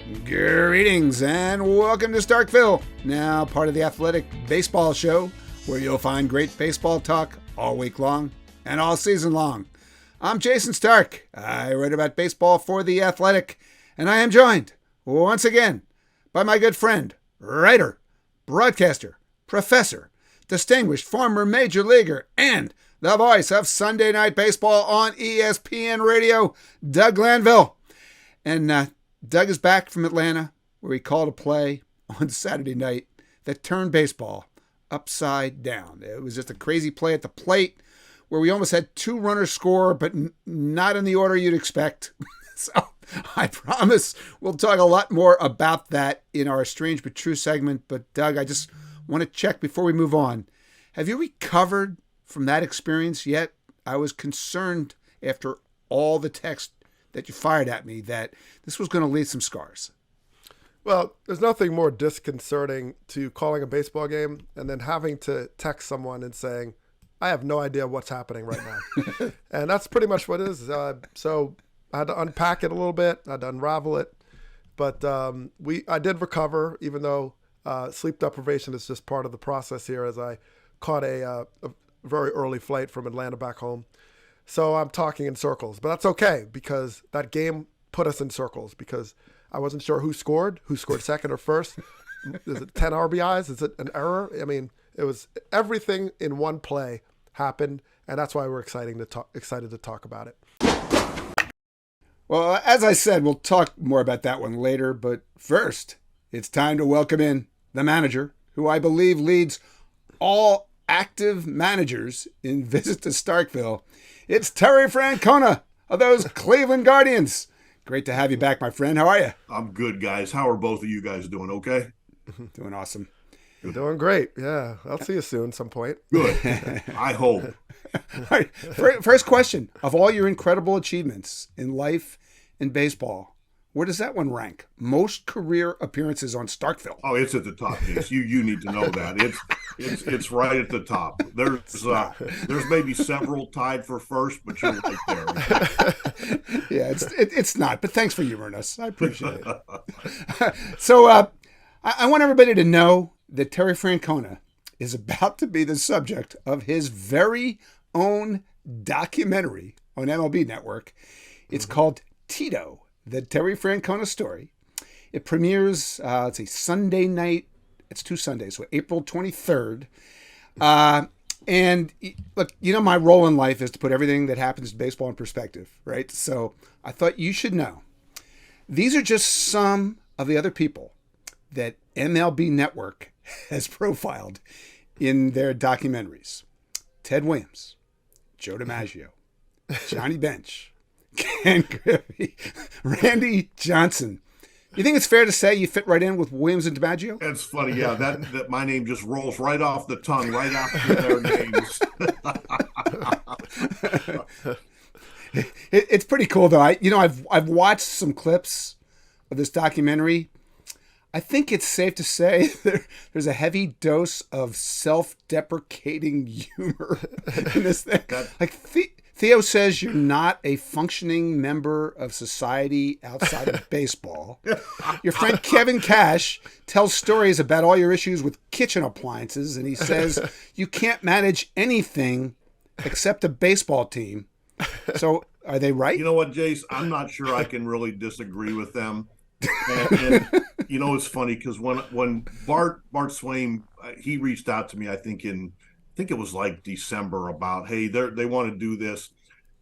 Greetings and welcome to Starkville, now part of the Athletic Baseball Show, where you'll find great baseball talk all week long and all season long. I'm Jayson Stark. I write about baseball for The Athletic, and I am joined once again by my good friend, writer, broadcaster, professor, distinguished former major leaguer, and the voice of Sunday Night Baseball on ESPN Radio, Doug Glanville. And Doug is back from Atlanta, where he called a play on Saturday night that turned baseball upside down. It was just a crazy play at the plate where we almost had two runners score, but not in the order you'd expect. So I promise we'll talk a lot more about that in our Strange But True segment. But Doug, I just want to check before we move on. Have you recovered from that experience yet? I was concerned after all the text that you fired at me that this was going to leave some scars. Well, there's nothing more disconcerting to calling a baseball game and then having to text someone and saying, I have no idea what's happening right now. And that's pretty much what it is. So I had to unpack it a little bit. I had to unravel it. But I did recover, even though sleep deprivation is just part of the process here, as I caught a very early flight from Atlanta back home. So I'm talking in circles, but that's okay because that game put us in circles because I wasn't sure who scored second or first. Is it 10 RBIs? Is it an error? I mean, it was everything in one play happened, and that's why we're excited to talk about it. Well, as I said, we'll talk more about that one later, but first, it's time to welcome in the manager, who I believe leads all active managers in Visit to Starkville. It's Terry Francona of those Cleveland Guardians. Great to have you back, my friend. How are you? I'm good, guys. How are both of you guys doing? Okay? Doing awesome. You're doing great. Yeah. I'll see you soon some point. Good. I hope. All right. First question. Of all your incredible achievements in life and baseball, where does that one rank? Most career appearances on Starkville. Oh, it's at the top, Jace. You need to know that. It's right at the top. There's maybe several tied for first, but you're right there. Yeah, it's not. But thanks for humoring us. I appreciate it. So I want everybody to know that Terry Francona is about to be the subject of his very own documentary on MLB Network. It's called Tito, the Terry Francona story. It premieres, it's a Sunday night. It's 2 Sundays, so April 23rd. And look, you know, my role in life is to put everything that happens in baseball in perspective, right? So I thought you should know. These are just some of the other people that MLB Network has profiled in their documentaries. Ted Williams, Joe DiMaggio, Johnny Bench, Ken Griffey, Randy Johnson. You think it's fair to say you fit right in with Williams and DiMaggio? It's funny, yeah. That my name just rolls right off the tongue, right after their names. It's pretty cool, though. I've watched some clips of this documentary. I think it's safe to say there's a heavy dose of self-deprecating humor in this thing. Theo says you're not a functioning member of society outside of baseball. Your friend Kevin Cash tells stories about all your issues with kitchen appliances, and he says you can't manage anything except a baseball team. So are they right? You know what, Jace? I'm not sure I can really disagree with them. And you know, it's funny because when Bart Swain, he reached out to me, I think it was like December, about, hey, they want to do this.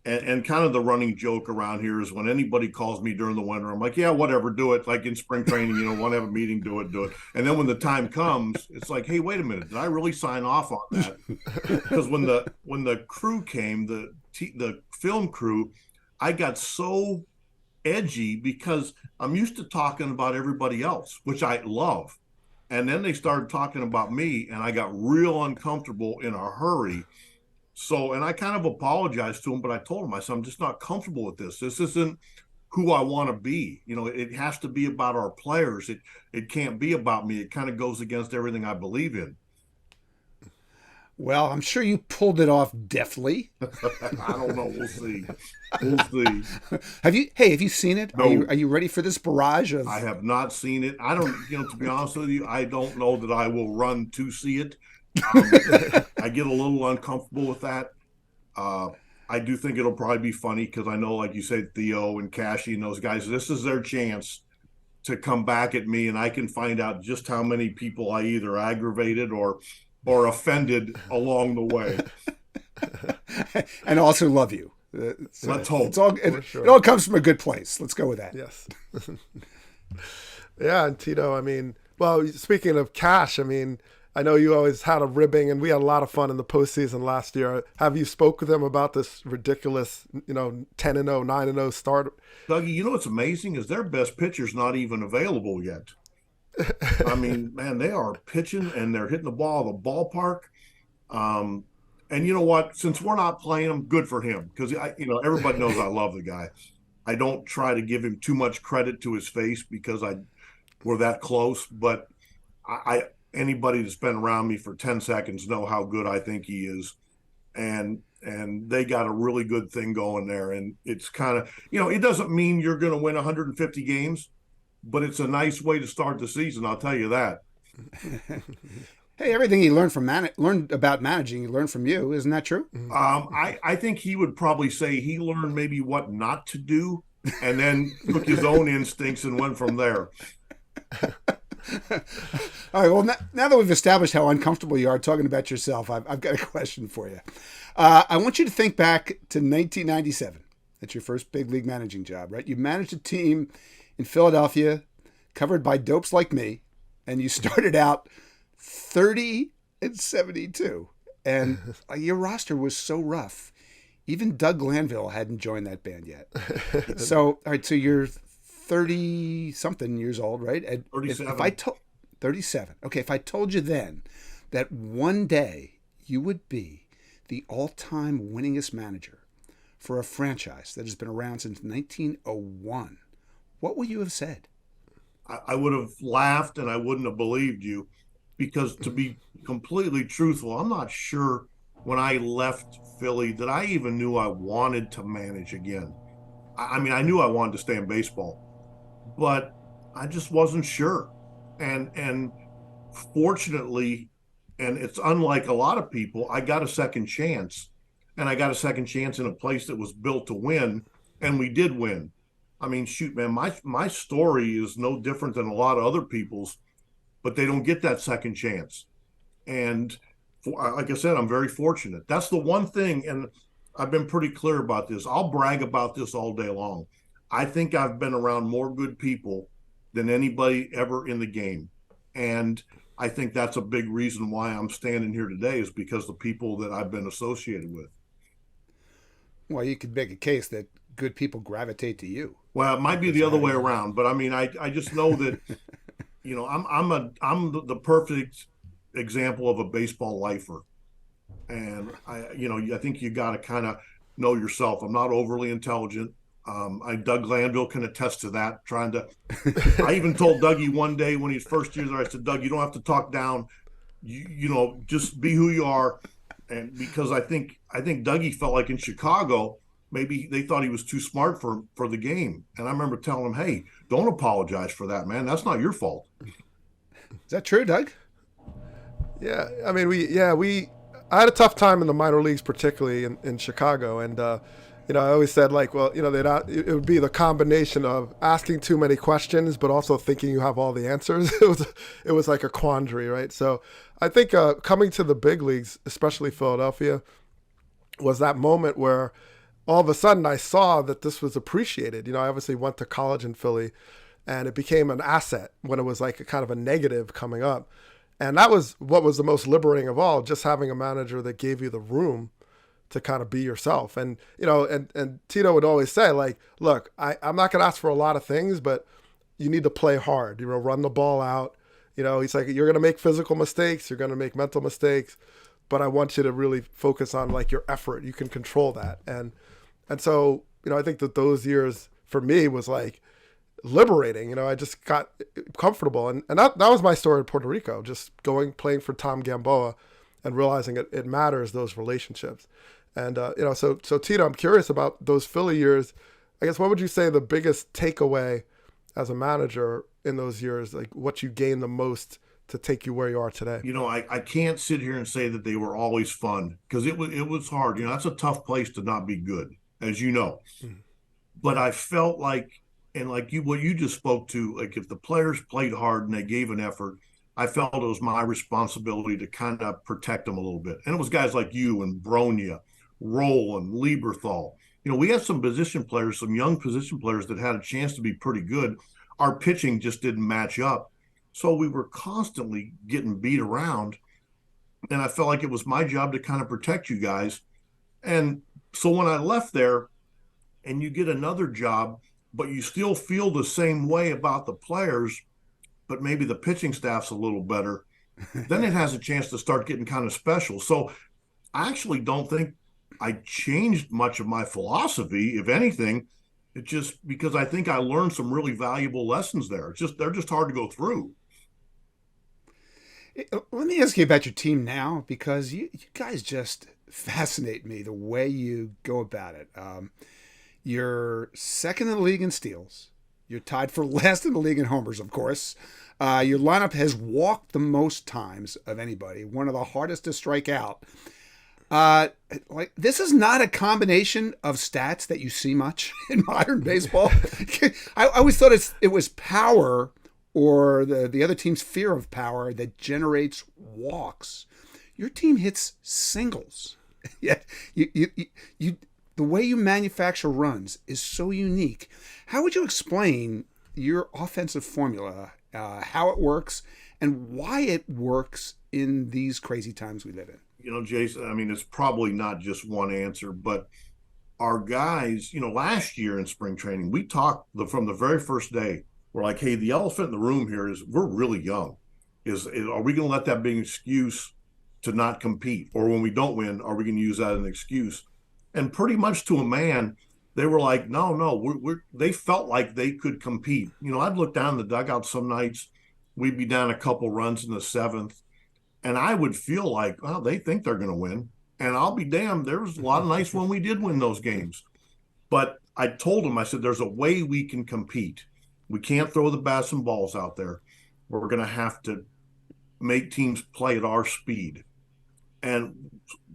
And kind of the running joke around here is when anybody calls me during the winter, I'm like, yeah, whatever, do it. Like in spring training, want to have a meeting, do it. And then when the time comes, it's like, hey, wait a minute, did I really sign off on that? Because when the crew came, the film crew, I got so edgy because I'm used to talking about everybody else, which I love. And then they started talking about me, and I got real uncomfortable in a hurry. So, and I kind of apologized to him, but I told him, I said, I'm just not comfortable with this. This isn't who I want to be. It has to be about our players. It can't be about me. It kind of goes against everything I believe in. Well, I'm sure you pulled it off deftly. I don't know. We'll see. We'll see. Have you seen it? No. Are you ready for this barrage of? I have not seen it. I don't, to be honest with you, I don't know that I will run to see it. I get a little uncomfortable with that. I do think it'll probably be funny because I know, like you said, Theo and Cashy and those guys, this is their chance to come back at me, and I can find out just how many people I either aggravated or offended along the way. And also love you. Let's hope. It all comes from a good place. Let's go with that. Yes. Yeah, and Tito, I mean, well, speaking of Cash, I mean, I know you always had a ribbing, and we had a lot of fun in the postseason last year. Have you spoke with them about this ridiculous, 10-0, 9-0 start? Dougie, what's amazing is their best pitcher's not even available yet. I mean, man, they are pitching and they're hitting the ball at the ballpark. And you know what? Since we're not playing him, good for him, because everybody knows I love the guy. I don't try to give him too much credit to his face because we're that close. But anybody that's been around me for 10 seconds know how good I think he is, and they got a really good thing going there. And it's kind of it doesn't mean you're going to win 150 games, but it's a nice way to start the season. I'll tell you that. Hey, everything you learned about managing, you learned from you. Isn't that true? I think he would probably say he learned maybe what not to do, and then took his own instincts and went from there. All right. Well, now that we've established how uncomfortable you are talking about yourself, I've got a question for you. I want you to think back to 1997. That's your first big league managing job, right? You managed a team in Philadelphia covered by dopes like me, and you started out 30-72, and your roster was so rough. Even Doug Glanville hadn't joined that band yet. So, all right, so you're 30-something years old, right? 37. 37. Okay, if I told you then that one day you would be the all-time winningest manager for a franchise that has been around since 1901, what would you have said? I would have laughed and I wouldn't have believed you, because to be completely truthful, I'm not sure when I left Philly that I even knew I wanted to manage again. I mean, I knew I wanted to stay in baseball, but I just wasn't sure. And fortunately, and it's unlike a lot of people, I got a second chance, and I got a second chance in a place that was built to win, and we did win. I mean, shoot, man, my story is no different than a lot of other people's, but they don't get that second chance. And like I said, I'm very fortunate. That's the one thing, and I've been pretty clear about this. I'll brag about this all day long. I think I've been around more good people than anybody ever in the game. And I think that's a big reason why I'm standing here today, is because the people that I've been associated with. Well, you could make a case that good people gravitate to you. Well, it might be the other way around, but I mean, I just know that, I'm the perfect example of a baseball lifer. And I think you got to kind of know yourself. I'm not overly intelligent. Doug Glanville can attest to that. I even told Dougie one day when he's first year there, I said, Doug, you don't have to talk down. Just be who you are. And because I think Dougie felt like in Chicago, maybe they thought he was too smart for the game. And I remember telling him, hey, don't apologize for that, man. That's not your fault. Is that true, Doug? Yeah. I mean, I had a tough time in the minor leagues, particularly in Chicago. And, I always said, like, well, it would be the combination of asking too many questions, but also thinking you have all the answers. It was like a quandary, right? So I think coming to the big leagues, especially Philadelphia, was that moment where all of a sudden I saw that this was appreciated. I obviously went to college in Philly, and it became an asset when it was like a kind of a negative coming up. And that was what was the most liberating of all, just having a manager that gave you the room to kind of be yourself. And, and Tito would always say, like, look, I'm not going to ask for a lot of things, but you need to play hard, run the ball out. He's like, you're going to make physical mistakes. You're going to make mental mistakes, but I want you to really focus on like your effort. You can control that. And so, I think that those years for me was like liberating. I just got comfortable. And that was my story in Puerto Rico, just playing for Tom Gamboa and realizing it matters, those relationships. And, so Tito, I'm curious about those Philly years. I guess, what would you say the biggest takeaway as a manager in those years, like what you gained the most to take you where you are today? I can't sit here and say that they were always fun, because it was hard. That's a tough place to not be good, as you know. Mm-hmm. But I felt like, and like what you just spoke to, like if the players played hard and they gave an effort, I felt it was my responsibility to kind of protect them a little bit. And it was guys like you and Bronya, Roland, Lieberthal. We had some position players, some young position players that had a chance to be pretty good. Our pitching just didn't match up. So we were constantly getting beat around. And I felt like it was my job to kind of protect you guys. And so when I left there and you get another job, but you still feel the same way about the players, but maybe the pitching staff's a little better, then it has a chance to start getting kind of special. So I actually don't think I changed much of my philosophy. If anything, it's just because I think I learned some really valuable lessons there. They're just hard to go through. Let me ask you about your team now, because you guys just fascinate me, the way you go about it. You're second in the league in steals. You're tied for last in the league in homers, of course. Your lineup has walked the most times of anybody, one of the hardest to strike out. This is not a combination of stats that you see much in modern baseball. I always thought it was power, or the other team's fear of power, that generates walks. Your team hits singles. Yeah, you the way you manufacture runs is so unique. How would you explain your offensive formula, how it works, and why it works in these crazy times we live in? Jayson, I mean, it's probably not just one answer, but our guys, last year in spring training, we talked from the very first day. We're like, hey, the elephant in the room here is we're really young. Are we going to let that be an excuse to not compete? Or when we don't win, are we going to use that as an excuse? And pretty much to a man, they were like, no, they felt like they could compete. I'd look down the dugout some nights, we'd be down a couple runs in the seventh, and I would feel like, well, they think they're going to win. And I'll be damned, there was a lot of nights when we did win those games. But I told them, I said, there's a way we can compete. We can't throw the bats and balls out there. We're going to have to make teams play at our speed. And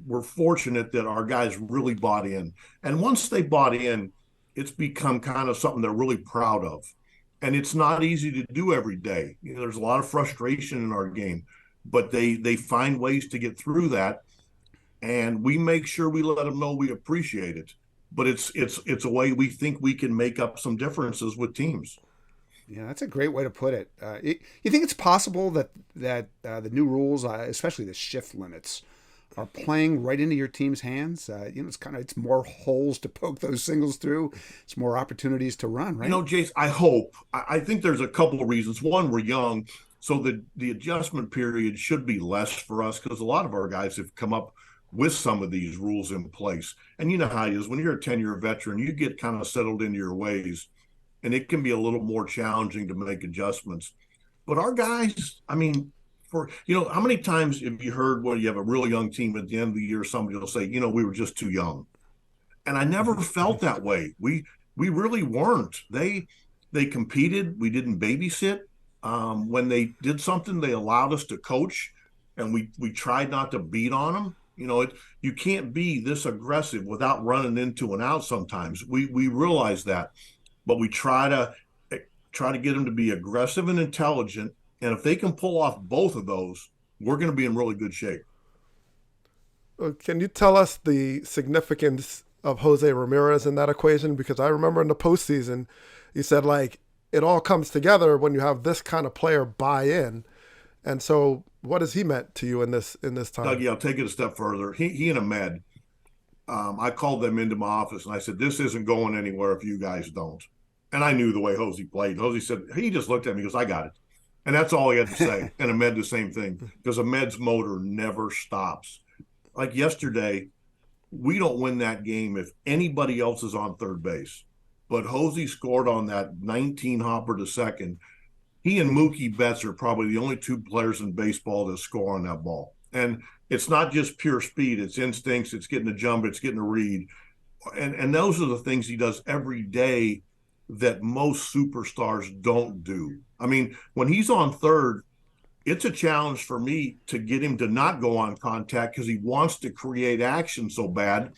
we're fortunate that our guys really bought in. And once they bought in, it's become kind of something they're really proud of. And it's not easy to do every day. There's a lot of frustration in our game, but they find ways to get through that. And we make sure we let them know we appreciate it. But it's a way we think we can make up some differences with teams. Yeah, that's a great way to put it. You think it's possible that the new rules, especially the shift limits, are playing right into your team's hands? It's more holes to poke those singles through. It's more opportunities to run, right? Jace, I hope. I think there's a couple of reasons. One, we're young, so the adjustment period should be less for us, because a lot of our guys have come up with some of these rules in place. And you know how it is. When you're a 10-year veteran, you get kind of settled into your ways, and it can be a little more challenging to make adjustments. But our guys, I mean, how many times have you heard when you have a really young team at the end of the year, somebody will say, we were just too young. And I never felt that way. We really weren't. They competed. We didn't babysit. When they did something, they allowed us to coach, and we tried not to beat on them. You can't be this aggressive without running into an out sometimes. We realize that, but we try to get them to be aggressive and intelligent. And if they can pull off both of those, we're going to be in really good shape. Can you tell us the significance of Jose Ramirez in that equation? Because I remember in the postseason, you said, it all comes together when you have this kind of player buy in. And so what has he meant to you in this time? Dougie, I'll take it a step further. He and Ahmed, I called them into my office and I said, this isn't going anywhere if you guys don't. And I knew the way Jose played. Jose said, he just looked at me and goes, I got it. And that's all he had to say. And Ahmed, the same thing, because Ahmed's motor never stops. Like yesterday, we don't win that game if anybody else is on third base. But Jose scored on that 19 hopper to second. He and Mookie Betts are probably the only two players in baseball that score on that ball. And it's not just pure speed, it's instincts, it's getting a jump, it's getting a read. And those are the things he does every day that most superstars don't do. I mean, when he's on third, it's a challenge for me to get him to not go on contact because he wants to create action so bad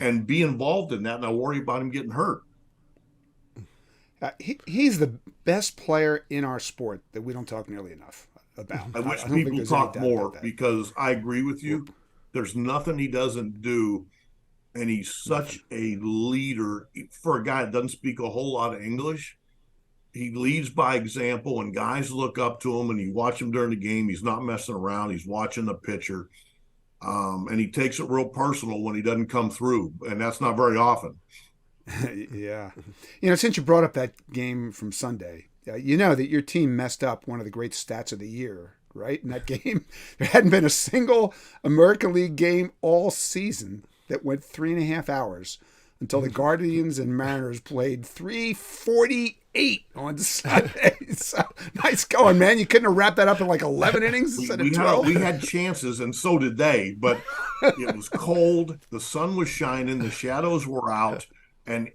and be involved in that. And I worry about him getting hurt. He's the best player in our sport that we don't talk nearly enough about. I wish don't think people there's any talk doubt more about that. because I agree with you. There's nothing he doesn't do. And he's such a leader for a guy that doesn't speak a whole lot of English. He leads by example, and guys look up to him, and you watch him during the game. He's not messing around. He's watching the pitcher. And he takes it real personal when he doesn't come through, and that's not very often. Yeah. You know, since you brought up that game from Sunday, you know that your team messed up one of the great stats of the year, right? In that game, there hadn't been a single American League game all season that went 3.5 hours until the Guardians and Mariners played 3:48 on Sunday. So, nice going, man. You couldn't have wrapped that up in like 11 innings instead of 12. We had chances, and so did they, but it was cold. The sun was shining. The shadows were out, and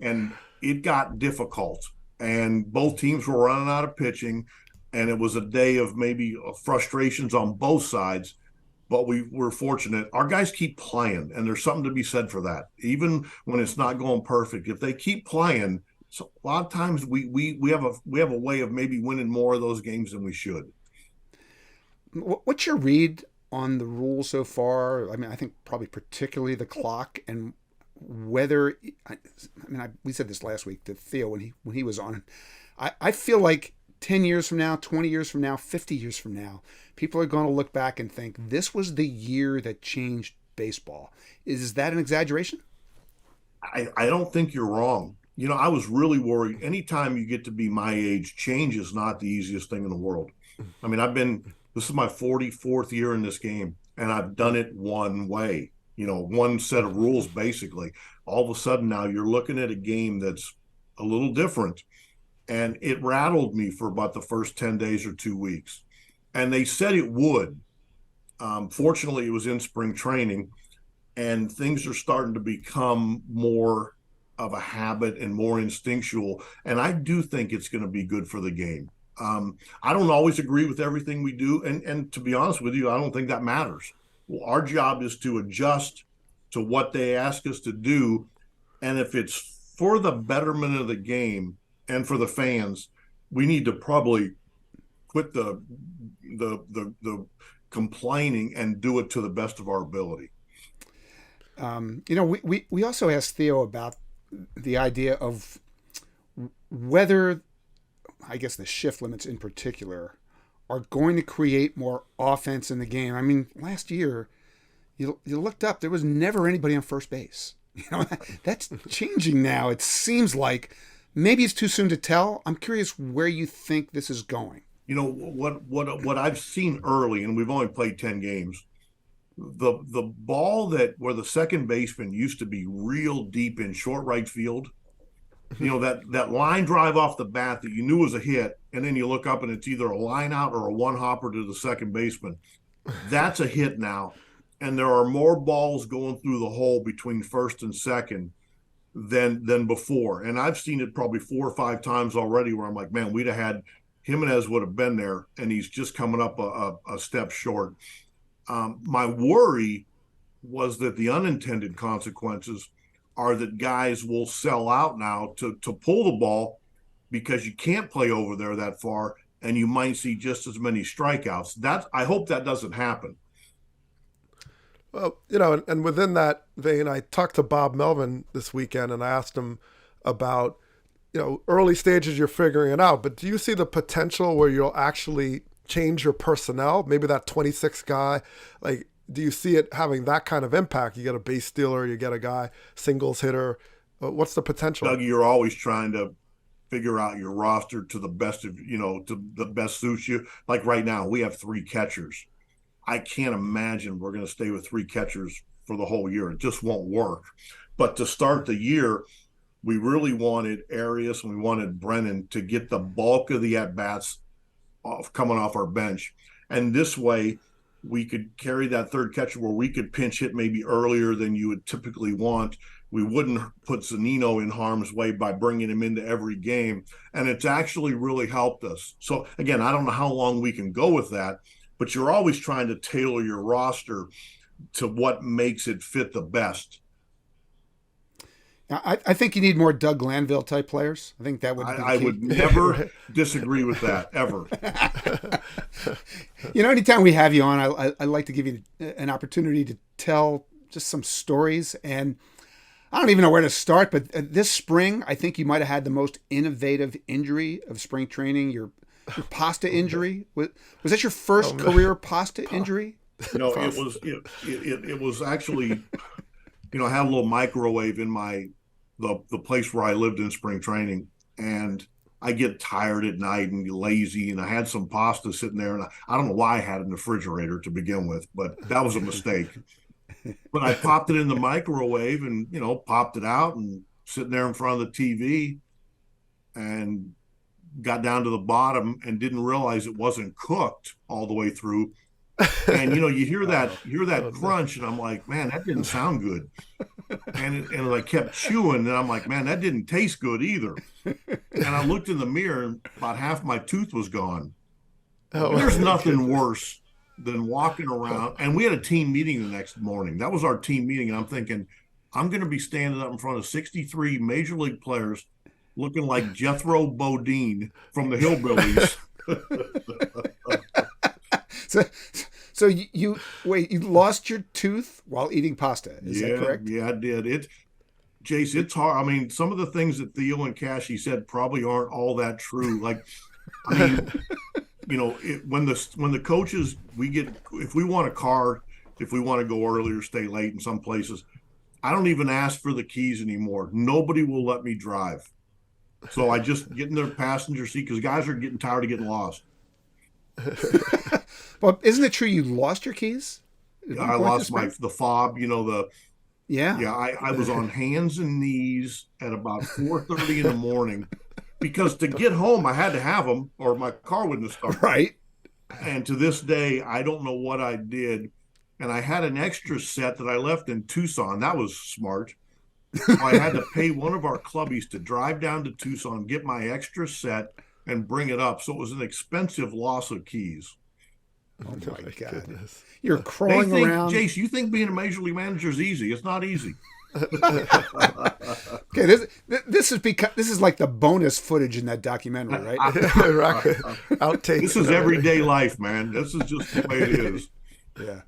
it got difficult. And both teams were running out of pitching, and it was a day of maybe frustrations on both sides. But we were fortunate. Our guys keep playing, and there's something to be said for that. Even when it's not going perfect, if they keep playing, so a lot of times we have a way of maybe winning more of those games than we should. What's your read on the rules so far? I mean, I think probably particularly the clock and whether. We said this last week to Theo when he was on. I feel like 10 years from now, 20 years from now, 50 years from now, people are going to look back and think this was the year that changed baseball. Is that an exaggeration? I don't think you're wrong. You know, I was really worried. Anytime you get to be my age, change is not the easiest thing in the world. I mean, this is my 44th year in this game, and I've done it one way, you know, one set of rules, basically. All of a sudden now you're looking at a game that's a little different. And it rattled me for about the first 10 days or 2 weeks. And they said it would. Fortunately, it was in spring training, and things are starting to become more of a habit and more instinctual. And I do think it's going to be good for the game. I don't always agree with everything we do. And to be honest with you, I don't think that matters. Well, our job is to adjust to what they ask us to do. And if it's for the betterment of the game, and for the fans, we need to probably quit the complaining and do it to the best of our ability. You know, we also asked Theo about the idea of whether, I guess the shift limits in particular, are going to create more offense in the game. I mean, last year, you looked up, there was never anybody on first base. You know, that's changing now. It seems like maybe it's too soon to tell. I'm curious where you think this is going. You know, what I've seen early, and we've only played 10 games, the ball where the second baseman used to be real deep in short right field, you know, that line drive off the bat that you knew was a hit, and then you look up and it's either a line out or a one hopper to the second baseman. That's a hit now. And there are more balls going through the hole between first and second than before. And I've seen it probably 4 or 5 times already where I'm like, man, we'd have had Jimenez would have been there, and he's just coming up a step short. My worry was that the unintended consequences are that guys will sell out now to pull the ball because you can't play over there that far, and you might see just as many strikeouts. I hope that doesn't happen. Well, you know, and within that vein, I talked to Bob Melvin this weekend, and I asked him about, you know, early stages you're figuring it out, but do you see the potential where you'll actually change your personnel? Maybe that 26 guy, like, do you see it having that kind of impact? You get a base stealer, you get a guy, singles hitter. What's the potential? Doug, you're always trying to figure out your roster to the best of, you know, to the best suits you. Like right now, we have 3 catchers. I can't imagine we're going to stay with 3 catchers for the whole year. It just won't work. But to start the year, we really wanted Arias and we wanted Brennan to get the bulk of the at-bats coming off our bench. And this way, we could carry that third catcher where we could pinch hit maybe earlier than you would typically want. We wouldn't put Zunino in harm's way by bringing him into every game. And it's actually really helped us. So, again, I don't know how long we can go with that, but you're always trying to tailor your roster to what makes it fit the best. I think you need more Doug Glanville type players. I think that would be the key. I would never disagree with that, ever. Anytime we have you on, I like to give you an opportunity to tell just some stories. And I don't even know where to start, but this spring, I think you might have had the most innovative injury of spring training, your pasta injury. Was that your first career pasta injury? No, it was actually, I had a little microwave in the place where I lived in spring training, and I get tired at night and lazy, and I had some pasta sitting there, and I don't know why I had it in the refrigerator to begin with, but that was a mistake. But I popped it in the microwave and, popped it out and sitting there in front of the TV and got down to the bottom and didn't realize it wasn't cooked all the way through. And, you hear that crunch, and I'm like, man, that didn't sound good. And I kept chewing, and I'm like, man, that didn't taste good either. And I looked in the mirror, and about half my tooth was gone. There's nothing worse than walking around. And we had a team meeting the next morning. That was our team meeting. And I'm thinking, I'm going to be standing up in front of 63 major league players looking like Jethro Bodine from the Hillbillies. So you lost your tooth while eating pasta. Is that correct? Yeah, I did. Jace, it's hard. I mean, some of the things that Theo and Cashy said probably aren't all that true. Like, I mean, when the coaches, if we want a car, if we want to go early or stay late in some places, I don't even ask for the keys anymore. Nobody will let me drive. So I just get in the passenger seat because guys are getting tired of getting lost. Well, isn't it true you lost your keys? I lost the fob, I was on hands and knees at about 4:30 in the morning because to get home I had to have them or my car wouldn't have started. Right. And to this day, I don't know what I did. And I had an extra set that I left in Tucson. That was smart. I had to pay one of our clubbies to drive down to Tucson, get my extra set, and bring it up. So it was an expensive loss of keys. Oh my God! Goodness. You're crawling around. Jace, you think being a major league manager is easy? It's not easy. Okay, this is like the bonus footage in that documentary, right? Outtakes. This is everyday life, man. This is just the way it is. Yeah.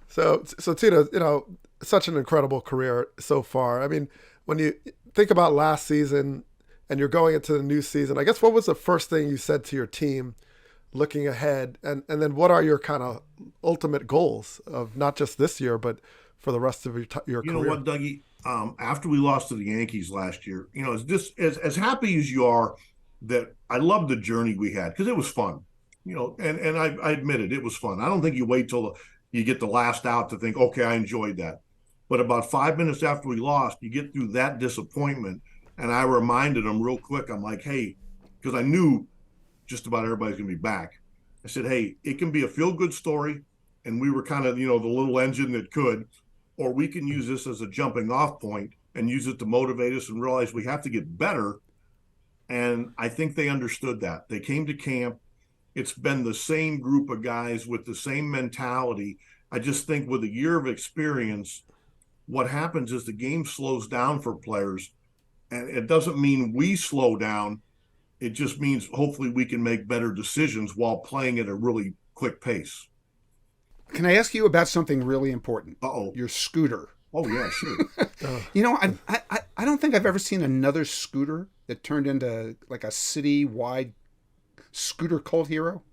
So Tito, such an incredible career so far. I mean, when you think about last season and you're going into the new season, I guess what was the first thing you said to your team looking ahead? And then what are your kind of ultimate goals of not just this year, but for the rest of your career? You know what, Dougie? After we lost to the Yankees last year, as happy as you are that I love the journey we had because it was fun, and I admit it was fun. I don't think you wait till you get the last out to think, okay, I enjoyed that. But about 5 minutes after we lost, you get through that disappointment. And I reminded them real quick. I'm like, hey, because I knew just about everybody's going to be back. I said, hey, it can be a feel-good story. And we were kind of, the little engine that could, or we can use this as a jumping off point and use it to motivate us and realize we have to get better. And I think they understood that. They came to camp. It's been the same group of guys with the same mentality. I just think with a year of experience, what happens is the game slows down for players. And it doesn't mean we slow down. It just means hopefully we can make better decisions while playing at a really quick pace. Can I ask you about something really important? Uh-oh. Your scooter. Oh, yeah, sure. I don't think I've ever seen another scooter that turned into like a city-wide scooter cult hero.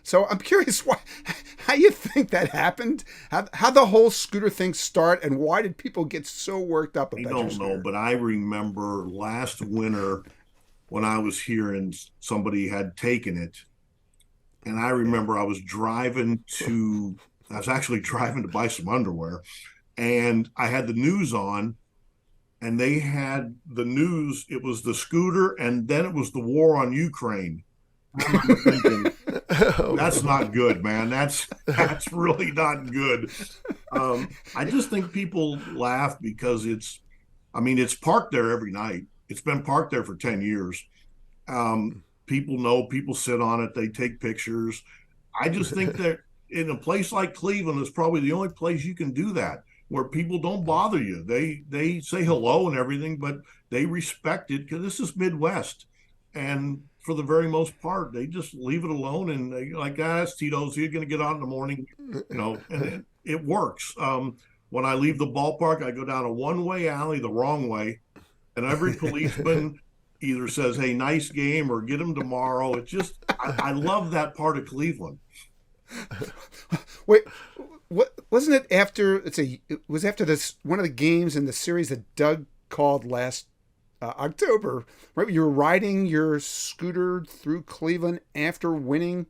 So I'm curious how you think that happened, how the whole scooter thing start, and why did people get so worked up about it? I don't know, but I remember last winter when I was here and somebody had taken it, and I remember I was actually driving to buy some underwear, and I had the news on, and they had the news, it was the scooter, and then it was the war on Ukraine. I remember thinking, that's not good, man. That's really not good. I just think people laugh because it's parked there every night. It's been parked there for 10 years. People know, people sit on it, they take pictures. I just think that in a place like Cleveland is probably the only place you can do that, where people don't bother you. They say hello and everything, but they respect it because this is Midwest. And for the very most part, they just leave it alone and they like, it's Tito's, you're going to get on in the morning, and it works. When I leave the ballpark, I go down a one-way alley the wrong way, and every policeman either says, "Hey, nice game," or "Get him tomorrow." It's just, I love that part of Cleveland. Wait, what wasn't it after? It was after this one of the games in the series that Doug called last October, right? You were riding your scooter through Cleveland after winning,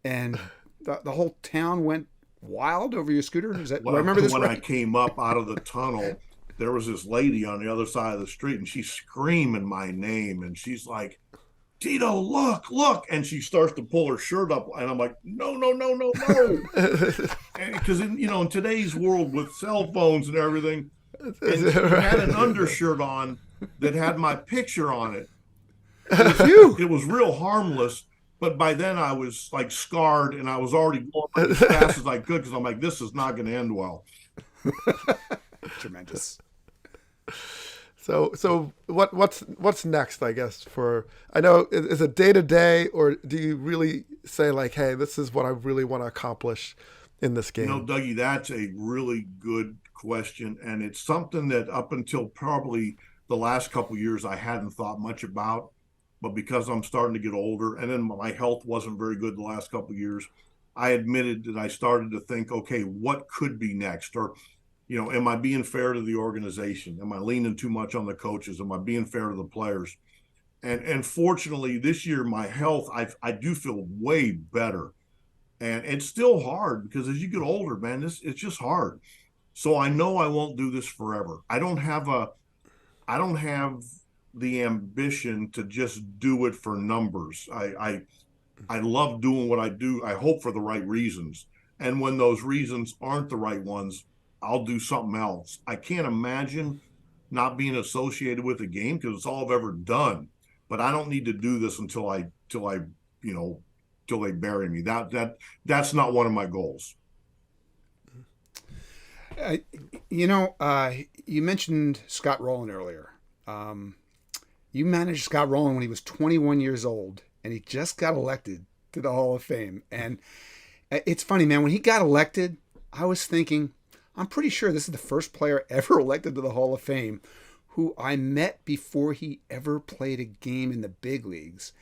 and the whole town went wild over your scooter. Is that? Well, I remember this when right? I came up out of the tunnel, there was this lady on the other side of the street, and she's screaming my name, and she's like, "Tito, look!" And she starts to pull her shirt up, and I'm like, "No!" Because in today's world with cell phones and everything, and she had an undershirt on that had my picture on it. It was real harmless, but by then I was like scarred, and I was already going as fast as I could because I'm like, this is not going to end well. Tremendous. So what's next? I guess I know, is it day to day, or do you really say like, hey, this is what I really want to accomplish in this game? Dougie, that's a really good question, and it's something that up until probably the last couple of years I hadn't thought much about, but because I'm starting to get older, and then my health wasn't very good the last couple of years, I admitted that I started to think, okay, what could be next? Or am I being fair to the organization? Am I leaning too much on the coaches? Am I being fair to the players? And fortunately, this year, my health, I do feel way better. And it's still hard because as you get older, man, it's just hard. So I know I won't do this forever. I don't have the ambition to just do it for numbers. I love doing what I do. I hope for the right reasons. And when those reasons aren't the right ones, I'll do something else. I can't imagine not being associated with the game because it's all I've ever done. But I don't need to do this until they bury me. That's not one of my goals. You mentioned Scott Rowland earlier. You managed Scott Rowland when he was 21 years old, and he just got elected to the Hall of Fame. And it's funny, man, when he got elected, I was thinking, I'm pretty sure this is the first player ever elected to the Hall of Fame who I met before he ever played a game in the big leagues.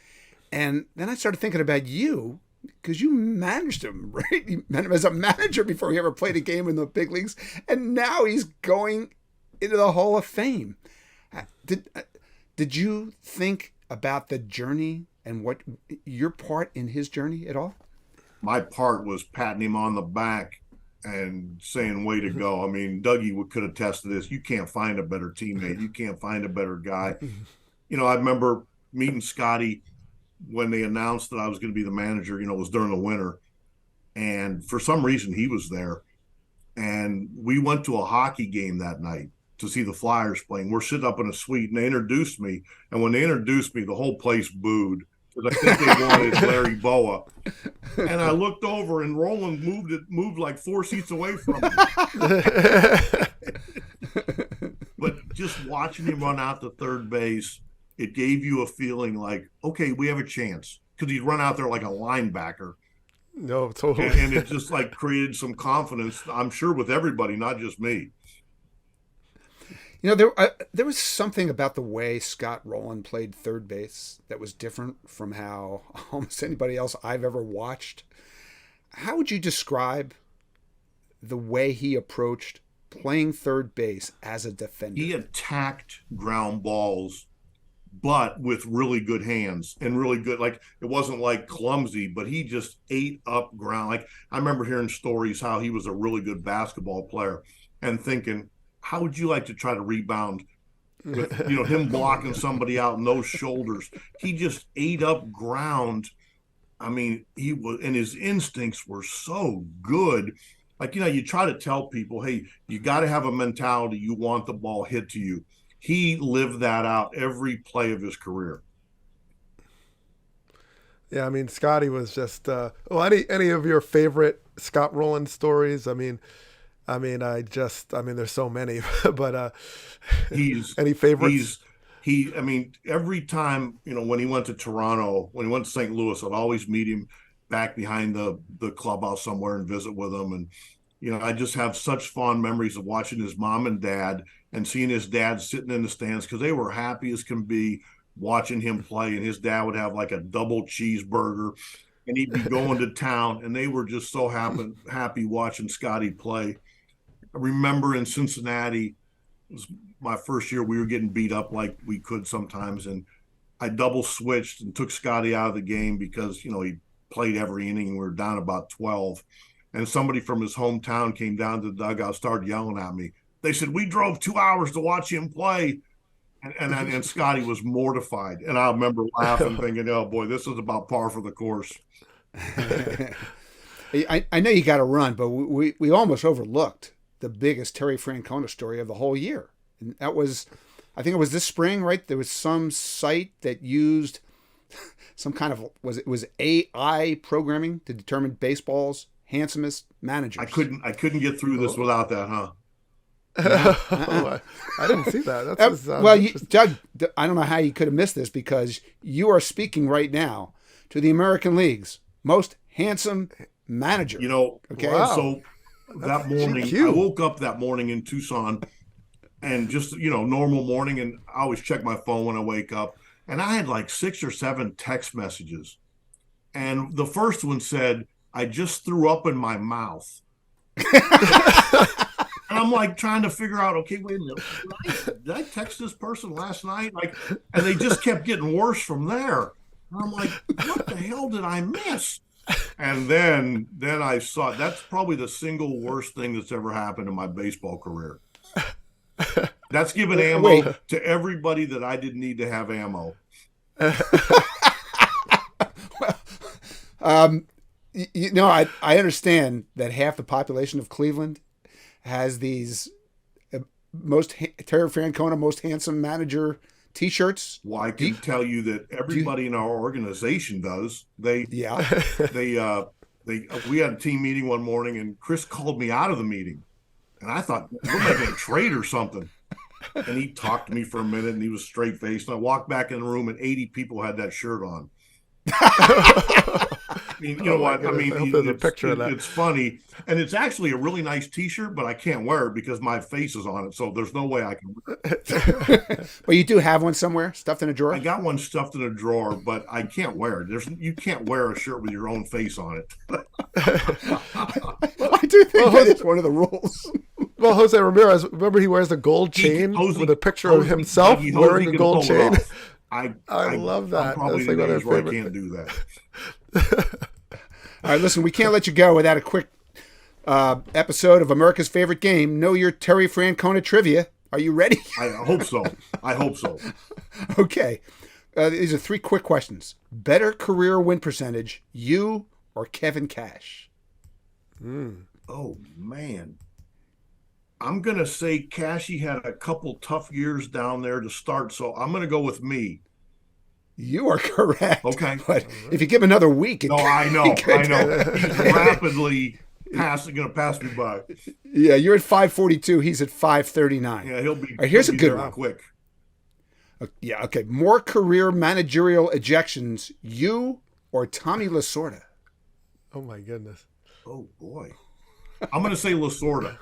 And then I started thinking about you, because you managed him, right? You met him as a manager before he ever played a game in the big leagues. And now he's going into the Hall of Fame. Did you think about the journey and what your part in his journey at all? My part was patting him on the back and saying, way to go. I mean, Dougie could attest to this. You can't find a better teammate. You can't find a better guy. I remember meeting Scotty when they announced that I was going to be the manager. It was during the winter. And for some reason, he was there. And we went to a hockey game that night to see the Flyers playing. We're sitting up in a suite, and they introduced me. And when they introduced me, the whole place booed, because I think they wanted Larry Boa. And I looked over, and Roland moved like 4 seats away from me. But just watching him run out to third base, it gave you a feeling like, okay, we have a chance. Because he'd run out there like a linebacker. No, totally. And it just like created some confidence, I'm sure, with everybody, not just me. There was something about the way Scott Rowland played third base that was different from how almost anybody else I've ever watched. How would you describe the way he approached playing third base as a defender? He attacked ground balls, but with really good hands and really good, like, it wasn't like clumsy, but he just ate up ground. Like, I remember hearing stories how he was a really good basketball player and thinking, how would you like to try to rebound with him blocking somebody out in those shoulders? He just ate up ground, I mean, he was, and his instincts were so good. Like, you try to tell people, hey, you got to have a mentality. You want the ball hit to you. He lived that out every play of his career. Yeah, I mean, Scotty was just. Any of your favorite Scott Rowland stories? There's so many, but He's any favorites? I mean, every time, when he went to Toronto, when he went to St. Louis, I'd always meet him back behind the clubhouse somewhere and visit with him. And, I just have such fond memories of watching his mom and dad and seeing his dad sitting in the stands because they were happy as can be watching him play. And his dad would have like a double cheeseburger and he'd be going to town. And they were just so happy watching Scotty play. I remember in Cincinnati, it was my first year, we were getting beat up like we could sometimes. And I double switched and took Scotty out of the game because, he played every inning and we were down about 12. And somebody from his hometown came down to the dugout, started yelling at me. They said, we drove 2 hours to watch him play. And Scotty was mortified. And I remember laughing, thinking, oh boy, this is about par for the course. I know you got to run, but we almost overlooked the biggest Terry Francona story of the whole year. And that was, I think it was this spring, right? There was some site that used some kind of, was AI programming to determine baseball's handsomest managers. I couldn't get through this without that, huh? I didn't see that. Doug, I don't know how you could have missed this because you are speaking right now to the American League's most handsome manager. Okay. Wow. So that morning, I woke up that morning in Tucson and just, normal morning. And I always check my phone when I wake up. And I had like 6 or 7 text messages. And the first one said, I just threw up in my mouth. And I'm like trying to figure out, okay, wait a minute, did I text this person last night? And they just kept getting worse from there. And I'm like, what the hell did I miss? And then I saw that's probably the single worst thing that's ever happened in my baseball career. That's giving ammo to everybody that I didn't need to have ammo. I understand that half the population of Cleveland has these Terry Francona most handsome manager T-shirts. Well, I can tell you that everybody in our organization does. We had a team meeting one morning, and Chris called me out of the meeting, and I thought we're making a trade or something. And he talked to me for a minute, and he was straight faced. And I walked back in the room, and 80 people had that shirt on. I mean, what? I mean, it's funny, and it's actually a really nice T-shirt, but I can't wear it because my face is on it, so there's no way I can wear it. But you do have one somewhere, stuffed in a drawer? I got one stuffed in a drawer, but I can't wear it. You can't wear a shirt with your own face on it. I do think that is one of the rules. Well, Jose Ramirez, remember he wears a gold chain with a picture of himself wearing a gold chain? I love that. I'm probably That's the days where I can't do that. All right, listen, we can't let you go without a quick episode of America's Favorite Game. Know your Terry Francona trivia. Are you ready? I hope so. Okay. These are 3 quick questions. Better career win percentage, you or Kevin Cash? Oh, man. I'm going to say Cashy had a couple tough years down there to start, so I'm going to go with me. You are correct. Okay. But if you give him another week... I know. He's rapidly going to pass me by. Yeah, you're at 542. He's at 539. Yeah, he'll be... All right, here's a good one. Quick. Yeah, okay. More career managerial ejections, you or Tommy Lasorda? Oh, my goodness. Oh, boy. I'm going to say Lasorda.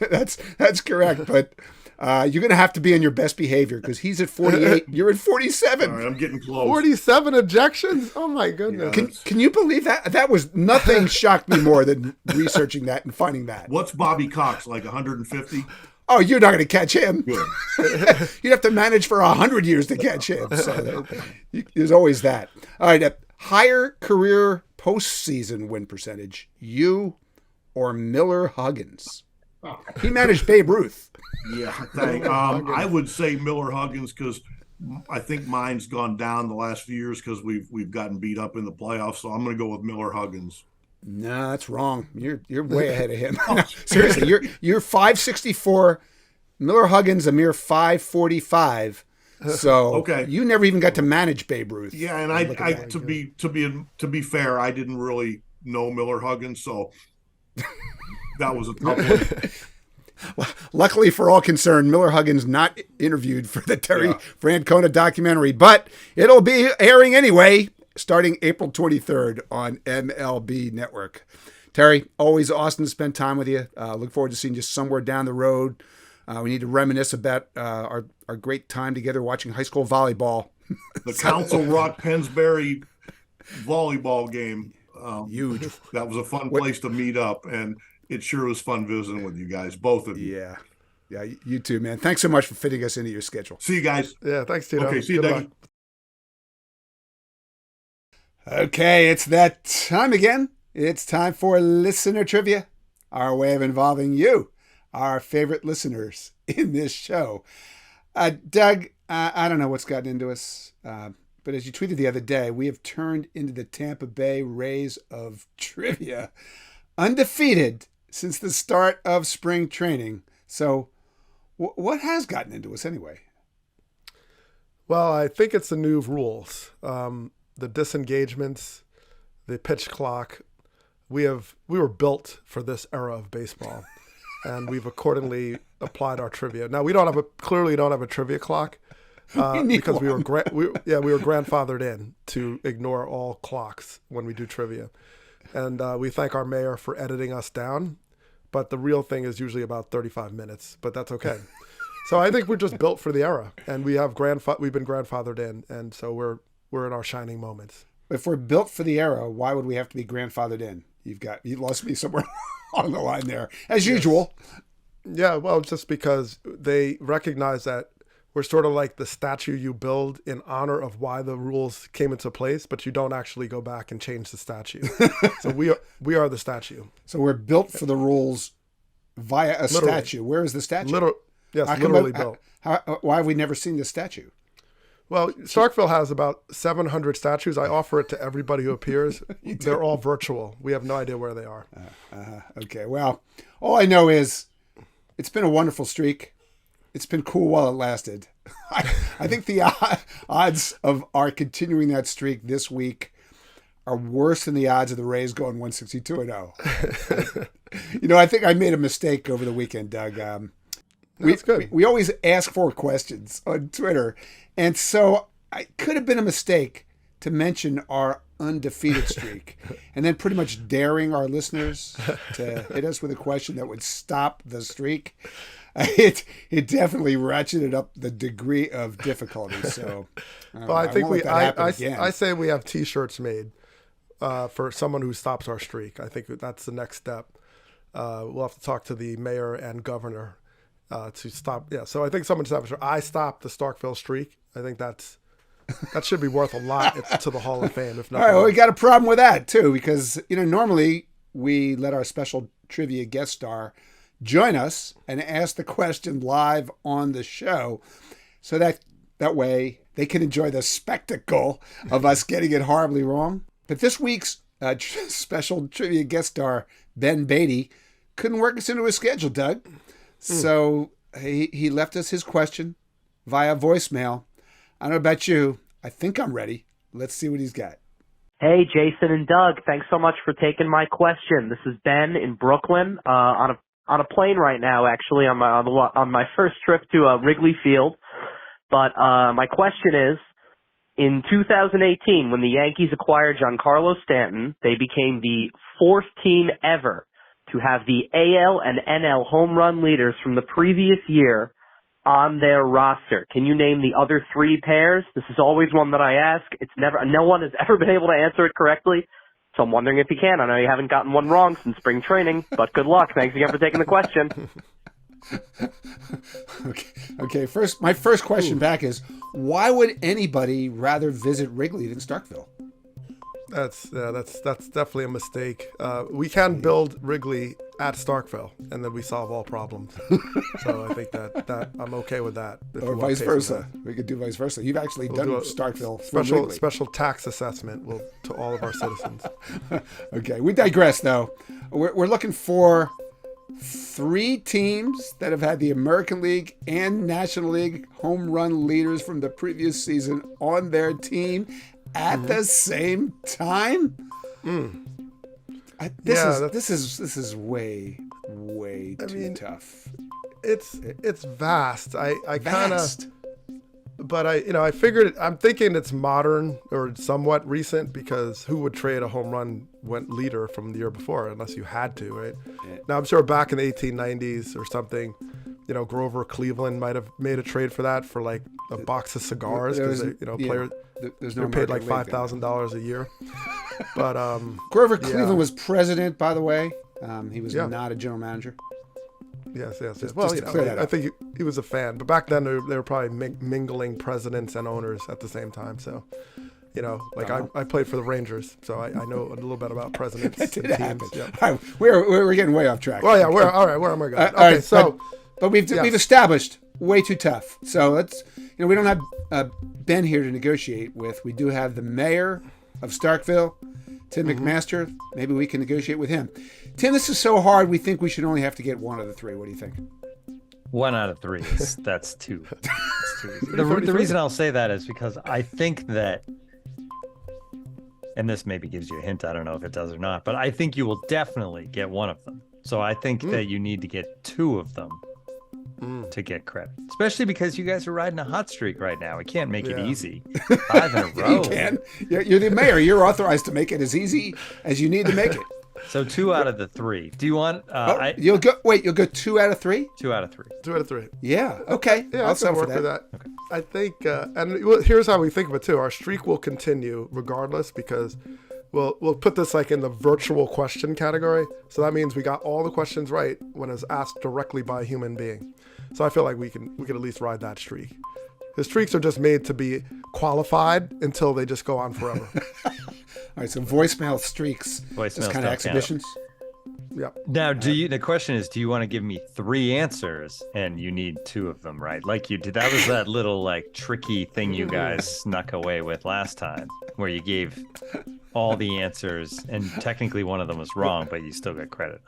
That's correct, but you're going to have to be on your best behavior because he's at 48. You're at 47. All right, I'm getting close. 47 ejections? Oh, my goodness. Yeah, can you believe that? That was nothing shocked me more than researching that and finding that. What's Bobby Cox, like 150? Oh, you're not going to catch him. Good. You'd have to manage for 100 years to catch him. So there's always that. All right, higher career postseason win percentage, you or Miller Huggins? He managed Babe Ruth. Yeah, I would say Miller Huggins because I think mine's gone down the last few years because we've gotten beat up in the playoffs. So I'm going to go with Miller Huggins. No, that's wrong. You're way ahead of him. No, seriously, you're 564. Miller Huggins a mere 545. So okay, you never even got to manage Babe Ruth. Yeah, and I to be fair, I didn't really know Miller Huggins, so that was a tough one. Luckily for all concerned, Miller Huggins not interviewed for the Terry Francona documentary, but it'll be airing anyway, starting April 23rd on MLB Network. Terry, always awesome to spend time with you. Look forward to seeing you somewhere down the road. We need to reminisce about our great time together watching high school volleyball. The Council Rock Pennsbury volleyball game. Huge. That was a fun place to meet up, and it sure was fun visiting with you guys, both of you. Yeah, you too, man. Thanks so much for fitting us into your schedule. See you guys. Yeah, thanks, Tito. Okay, see you, Doug. Okay, it's that time again. It's time for listener trivia, our way of involving you, our favorite listeners in this show. Doug, I don't know what's gotten into us, but as you tweeted the other day, we have turned into the Tampa Bay Rays of trivia, undefeated since the start of spring training. So what has gotten into us anyway? Well, I think it's the new rules, the disengagements, the pitch clock. We were built for this era of baseball, and we've accordingly applied our trivia. Now we clearly don't have a trivia clock because we were grandfathered in to ignore all clocks when we do trivia, and we thank our mayor for editing us down. But the real thing is usually about 35 minutes, but that's okay. So I think we're just built for the era, and we've been grandfathered in, and so we're in our shining moments. If we're built for the era, why would we have to be grandfathered in? You lost me somewhere on the line there, as usual. Yeah, well, just because they recognize that we're sort of like the statue you build in honor of why the rules came into place, but you don't actually go back and change the statue. So we are the statue. So we're built for the rules via a statue. Where is the statue? Literally built. Why have we never seen this statue? Well, Starkville has about 700 statues. I offer it to everybody who appears. They're all virtual. We have no idea where they are. Okay, well, all I know is it's been a wonderful streak. It's been cool while it lasted. I think the odds of our continuing that streak this week are worse than the odds of the Rays going 162-0. I think I made a mistake over the weekend, Doug. That's good. We always ask for questions on Twitter, and so it could have been a mistake to mention our undefeated streak and then pretty much daring our listeners to hit us with a question that would stop the streak. It definitely ratcheted up the degree of difficulty. So, I say we have T-shirts made for someone who stops our streak. I think that's the next step. We'll have to talk to the mayor and governor to stop. Yeah, so I think someone stopped. I stopped the Starkville streak. I think that should be worth a lot to the Hall of Fame. If not, all right. Well, we got a problem with that too because normally we let our special trivia guest star join us and ask the question live on the show, so that way they can enjoy the spectacle of us getting it horribly wrong. But this week's special trivia guest star Ben Beatty couldn't work us into his schedule, Doug. So he left us his question via voicemail. I don't know about you. I think I'm ready. Let's see what he's got. Hey, Jayson and Doug. Thanks so much for taking my question. This is Ben in Brooklyn on a plane right now, actually, on my first trip to Wrigley Field. But my question is, in 2018, when the Yankees acquired Giancarlo Stanton, they became the fourth team ever to have the AL and NL home run leaders from the previous year on their roster. Can you name the other three pairs? This is always one that I ask. No one has ever been able to answer it correctly. So I'm wondering if you can. I know you haven't gotten one wrong since spring training, but good luck. Thanks again for taking the question. Okay. My first question back is, why would anybody rather visit Wrigley than Starkville? That's definitely a mistake. We can build Wrigley at Starkville, and then we solve all problems. So I think that I'm okay with that. Or vice versa. We could do vice versa. You've actually done Starkville special tax assessment to all of our citizens. Okay, we digress though. We're looking for 3 teams that have had the American League and National League home run leaders from the previous season on their team at the same time. This is way too tough. It's vast. I kind of, but I figured I'm thinking it's modern or somewhat recent, because who would trade a home run leader from the year before unless you had to, right? Yeah. Now I'm sure back in the 1890s or something, Grover Cleveland might have made a trade for that, for like a box of cigars, because players they're paid like $5,000 a year. But Grover Cleveland was president, by the way. He was not a general manager. Yes. Well, I think he was a fan, but back then they were probably mingling presidents and owners at the same time. So, I played for the Rangers, so I know a little bit about presidents. That did and happen. teams. Yeah. All right, we're getting way off track. Well, yeah, all right. Where am I going? All right, but we've established way too tough. So let's we don't have Ben here to negotiate with. We do have the mayor of Starkville, Tim McMaster. Maybe we can negotiate with him. Tim, this is so hard. We think we should only have to get 1 of the 3. What do you think? 1 out of 3 that's too. That's too easy. The reason I'll say that is because I think that, and this maybe gives you a hint, I don't know if it does or not, but I think you will definitely get 1 of them. So I think that you need to get 2 of them to get credit, especially because you guys are riding a hot streak right now. We can't make it easy. 5 in a row. You can. You're the mayor. You're authorized to make it as easy as you need to make it. So 2 out of the 3. Do you want? You'll go 2 out of 3. 2 out of 3. 2 out of 3. Yeah. Okay. Yeah, I'll I can settle work for that. with that. Okay. I think, here's how we think of it too. Our streak will continue regardless, because we'll put this like in the virtual question category. So that means we got all the questions right when it's asked directly by a human being. So I feel like we can at least ride that streak. The streaks are just made to be qualified until they just go on forever. All right, so voicemail streaks, just kind of exhibitions. Yeah. Now, the question is, do you want to give me 3 answers and you need 2 of them, right? Like you did. That was that little like tricky thing you guys snuck away with last time, where you gave all the answers and technically one of them was wrong, but you still get credit.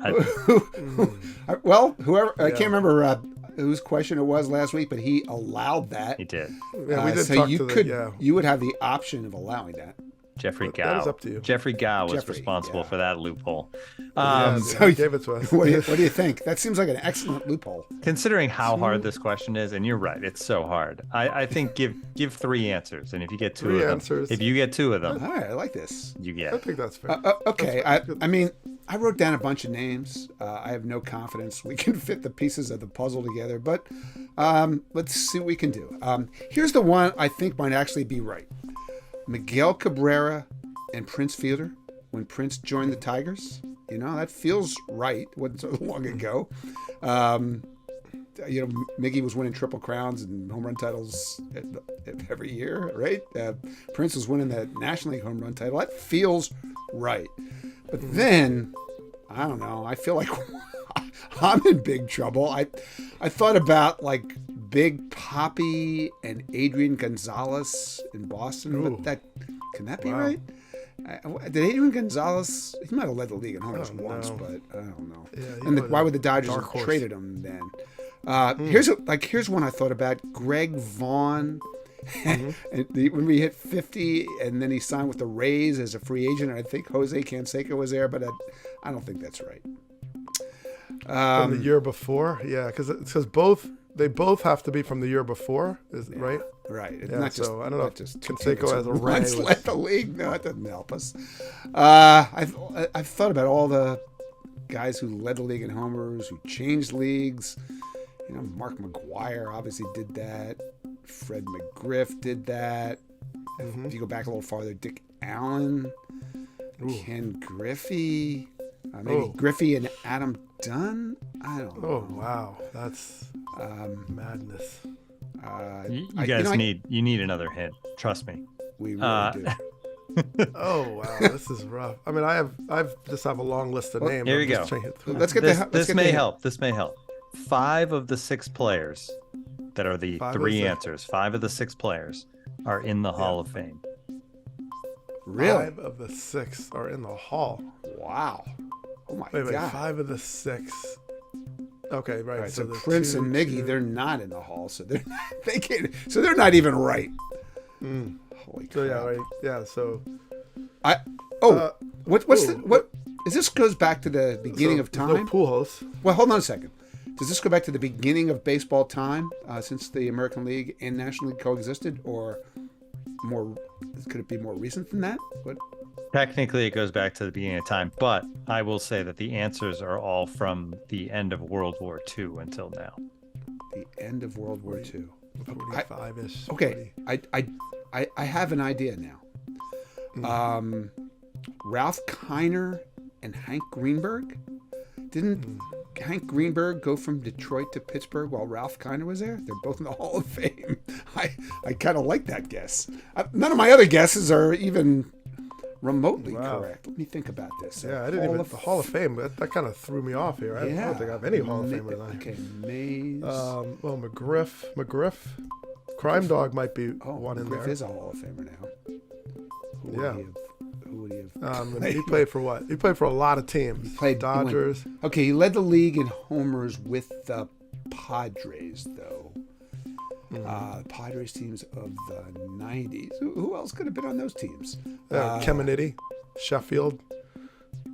Well, whoever, I can't remember whose question it was last week, but he allowed that. He did. Yeah, we did so talk you to could, you would have the option of allowing that. Jeffrey Gao. That is up to you. Jeffrey Gao was responsible for that loophole. So he gave it to us. What do you think? That seems like an excellent loophole. Considering how hard this question is, and you're right, it's so hard. I think give 3 answers, and if you get 2 of them, if you get 2 of them, all right, I like this. You get. I think that's fair. Okay, I mean, I wrote down a bunch of names. I have no confidence we can fit the pieces of the puzzle together, but let's see what we can do. Here's the one I think might actually be right. Miguel Cabrera and Prince Fielder when Prince joined the Tigers. That feels right. It wasn't so long ago. Miggy was winning Triple Crowns and home run titles every year, right? Prince was winning the National League home run title. That feels right. But then, I don't know. I feel like I'm in big trouble. I thought about like Big Papi and Adrian Gonzalez in Boston. But can that be right? Did Adrian Gonzalez? He might have led the league in homers once, but I don't know. Yeah, and why would the Dodgers have traded him then? Here's one I thought about: Greg Vaughn. And when we hit 50, and then he signed with the Rays as a free agent, and I think Jose Canseco was there, but I don't think that's right. From the year before, yeah, because they both have to be from the year before, right? Right. It's yeah, not just, so I don't know. Just Canseco has a runs led the league. No, it doesn't help us. I've thought about all the guys who led the league in homers, who changed leagues. Mark McGwire obviously did that. Fred McGriff did that. If you go back a little farther, Dick Allen, Ken Griffey, maybe Griffey and Adam Dunn. I don't know. Oh wow, that's madness. You guys need another hint. Trust me. We really do. Oh wow, this is rough. I mean, I just have a long list of names. Here you I'm just go. trying to get through. This may help. This may help. 5 of the 6 players that are the 3 answers. 5 of the 6 players are in the Hall of Fame. Really? 5 of the 6 are in the Hall. Wow. Oh my Wait, God. 5 of the 6. Okay, right. All right, so the Prince and Miggy, they're not in the Hall, so they can't. So they're not even right. Holy crap! So yeah, right. Yeah. So what is this? Goes back to the beginning of time. No Pujols. Well, hold on a second. Does this go back to the beginning of baseball time, since the American League and National League coexisted, or more? Could it be more recent than that? What? Technically, it goes back to the beginning of time, but I will say that the answers are all from the end of World War II until now. The end of World War II. 45-ish. Okay, I have an idea now. Ralph Kiner and Hank Greenberg. Didn't Hank Greenberg go from Detroit to Pittsburgh while Ralph Kiner was there? They're both in the Hall of Fame. I kind of like that guess. None of my other guesses are even remotely correct. Let me think about this. Yeah, I didn't even. The Hall of Fame, that kind of threw me off here. I don't think I have any Hall of Famers. Okay, Mays. Well, McGriff. Crime Dog might be one in McGriff there. is a Hall of Famer now. Who would he have? He played for what? He played for a lot of teams. He played Dodgers. He led the league in homers with the Padres, though. Padres teams of the 90s. Who else could have been on those teams? Caminiti, Sheffield.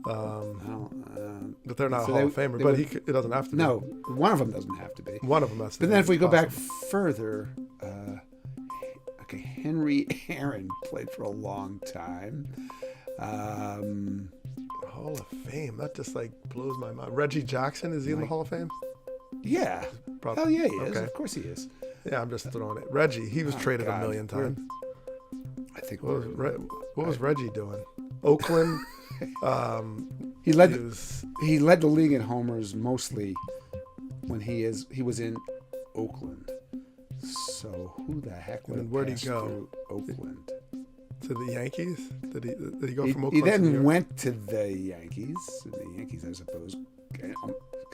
But they're not a Hall of Famer. But it doesn't have to be. No, one of them doesn't have to be. One of them has to be. But then if we go back further, Henry Aaron played for a long time. Hall of Fame. That just blows my mind. Reggie Jackson, is he in the Hall of Fame? Yeah. Probably. Hell yeah, he is. Okay. Of course he is. Yeah, I'm just throwing it. Reggie, he was traded a million times. I think. What was Reggie doing? Oakland. He led the league in homers mostly when he was in Oakland. So who the heck would have where'd he passed go? through Oakland? To the Yankees? Did he go from Oakland? He to then New York? went to the Yankees. The Yankees, I suppose, could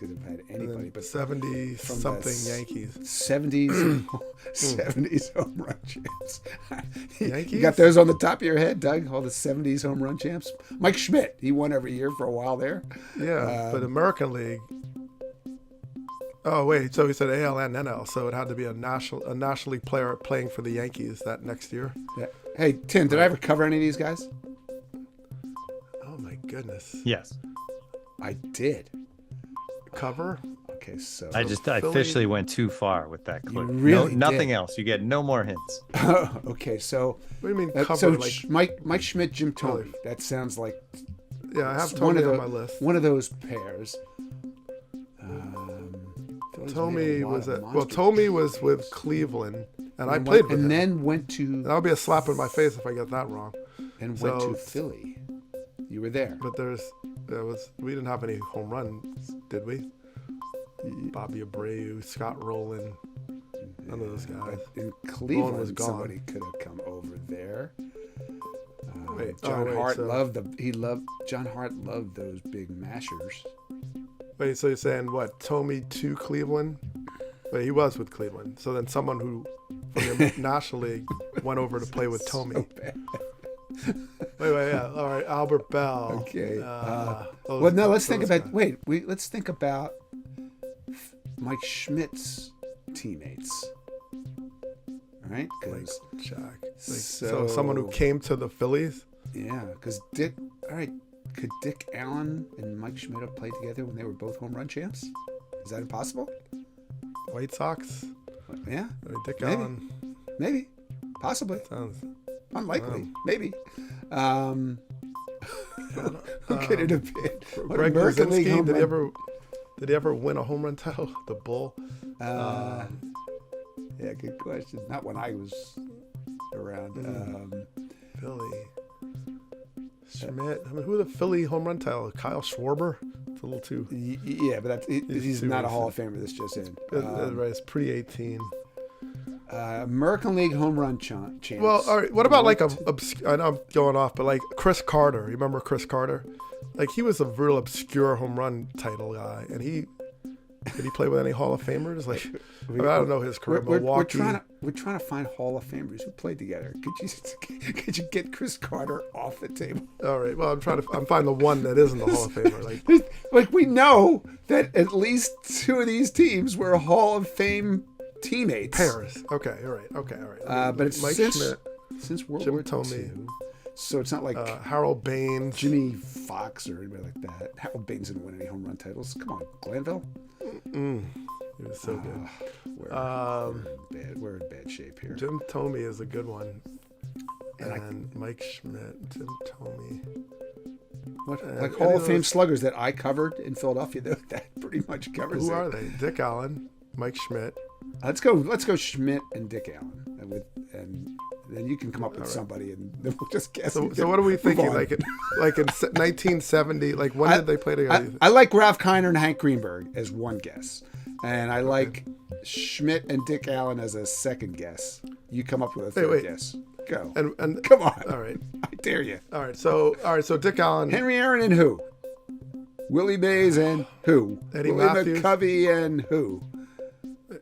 have had anybody, but 70 something Yankees. 70s home run champs. Yankees? You got those on the top of your head, Doug? All the 70s home run champs. Mike Schmidt, he won every year for a while there. Yeah, but American League. Oh wait, so he said AL and NL, so it had to be a National League player playing for the Yankees that next year. Yeah. Hey Tim, did I ever cover any of these guys? Oh my goodness. Yes. I did. Cover? Okay, so I officially went too far with that clue. You really nothing did. else. You get no more hints. Okay, so What do you mean cover? so Mike Schmidt, Jim Thome. That sounds like Yeah, I have Tony on my list. One of those pairs. Tommy was Tommy was with Cleveland, and I played with him. And then went to. That'll be a slap in my face if I get that wrong. And went to Philly. You were there. But we didn't have any home runs, did we? Bobby Abreu, Scott Rowland, none of those guys. But in Cleveland, was gone. somebody could have come over there. John Hart loved those big mashers. Wait, so you're saying what? Tommy to Cleveland? Wait, he was with Cleveland. So then someone who from the National League went over to play with Tommy. So bad. Wait, yeah. All right, Albert Bell. Okay. Let's think about Mike Schmidt's teammates. All right, because Jack. So someone who came to the Phillies. Yeah, because Dick. All right, could Dick Allen and Mike Schmidt have played together when they were both home run champs? Is that impossible? White Sox. Yeah. Dick Allen. Maybe. Possibly. Sounds unlikely. Maybe. Who could it have been? Greg Luzinski, did he ever win a home run title? The Bull? Yeah, good question. Not when I was around. Philly. Schmidt. I mean, who are the Philly home run title? Kyle Schwarber? It's a little too. Yeah, but he's not a Hall of Famer. That's just in. Right, it's pre-18. American League home run champs. Well, all right. What about like I know I'm going off, but like Chris Carter. You remember Chris Carter? Like he was a real obscure home run title guy, and did he play with any Hall of Famers? Like I don't know his career. Milwaukee. We're trying to find Hall of Famers who played together. Could you get Chris Carter off the table? All right. Well, I'm finding the one that isn't the Hall of Famer. Like we know that at least two of these teams were Hall of Fame teammates. Pairs. Okay. All right. But it's Mike Schmidt, since World Jim War Thome. II. So it's not like Harold Baines, Jimmy Fox or anybody like that. Harold Baines didn't win any home run titles. Come on, Glanville. He was so good. We're in bad shape here. Jim Thome is a good one. And Mike Schmidt, Jim Thome. Like Hall of Fame sluggers that I covered in Philadelphia, though, that pretty much covers it. Who are they? Dick Allen, Mike Schmidt. Let's go Schmidt and Dick Allen. And then you can come up with somebody, and then we'll just guess. So what are we thinking? Like in 1970, like when did they play together? I like Ralph Kiner and Hank Greenberg as one guess. And I like Schmidt and Dick Allen as a second guess. You come up with a third guess. Go. And come on. All right. I dare you. All right. So Dick Allen. Henry Aaron and who? Willie Mays and who? Eddie Willie Matthews. McCovey and who?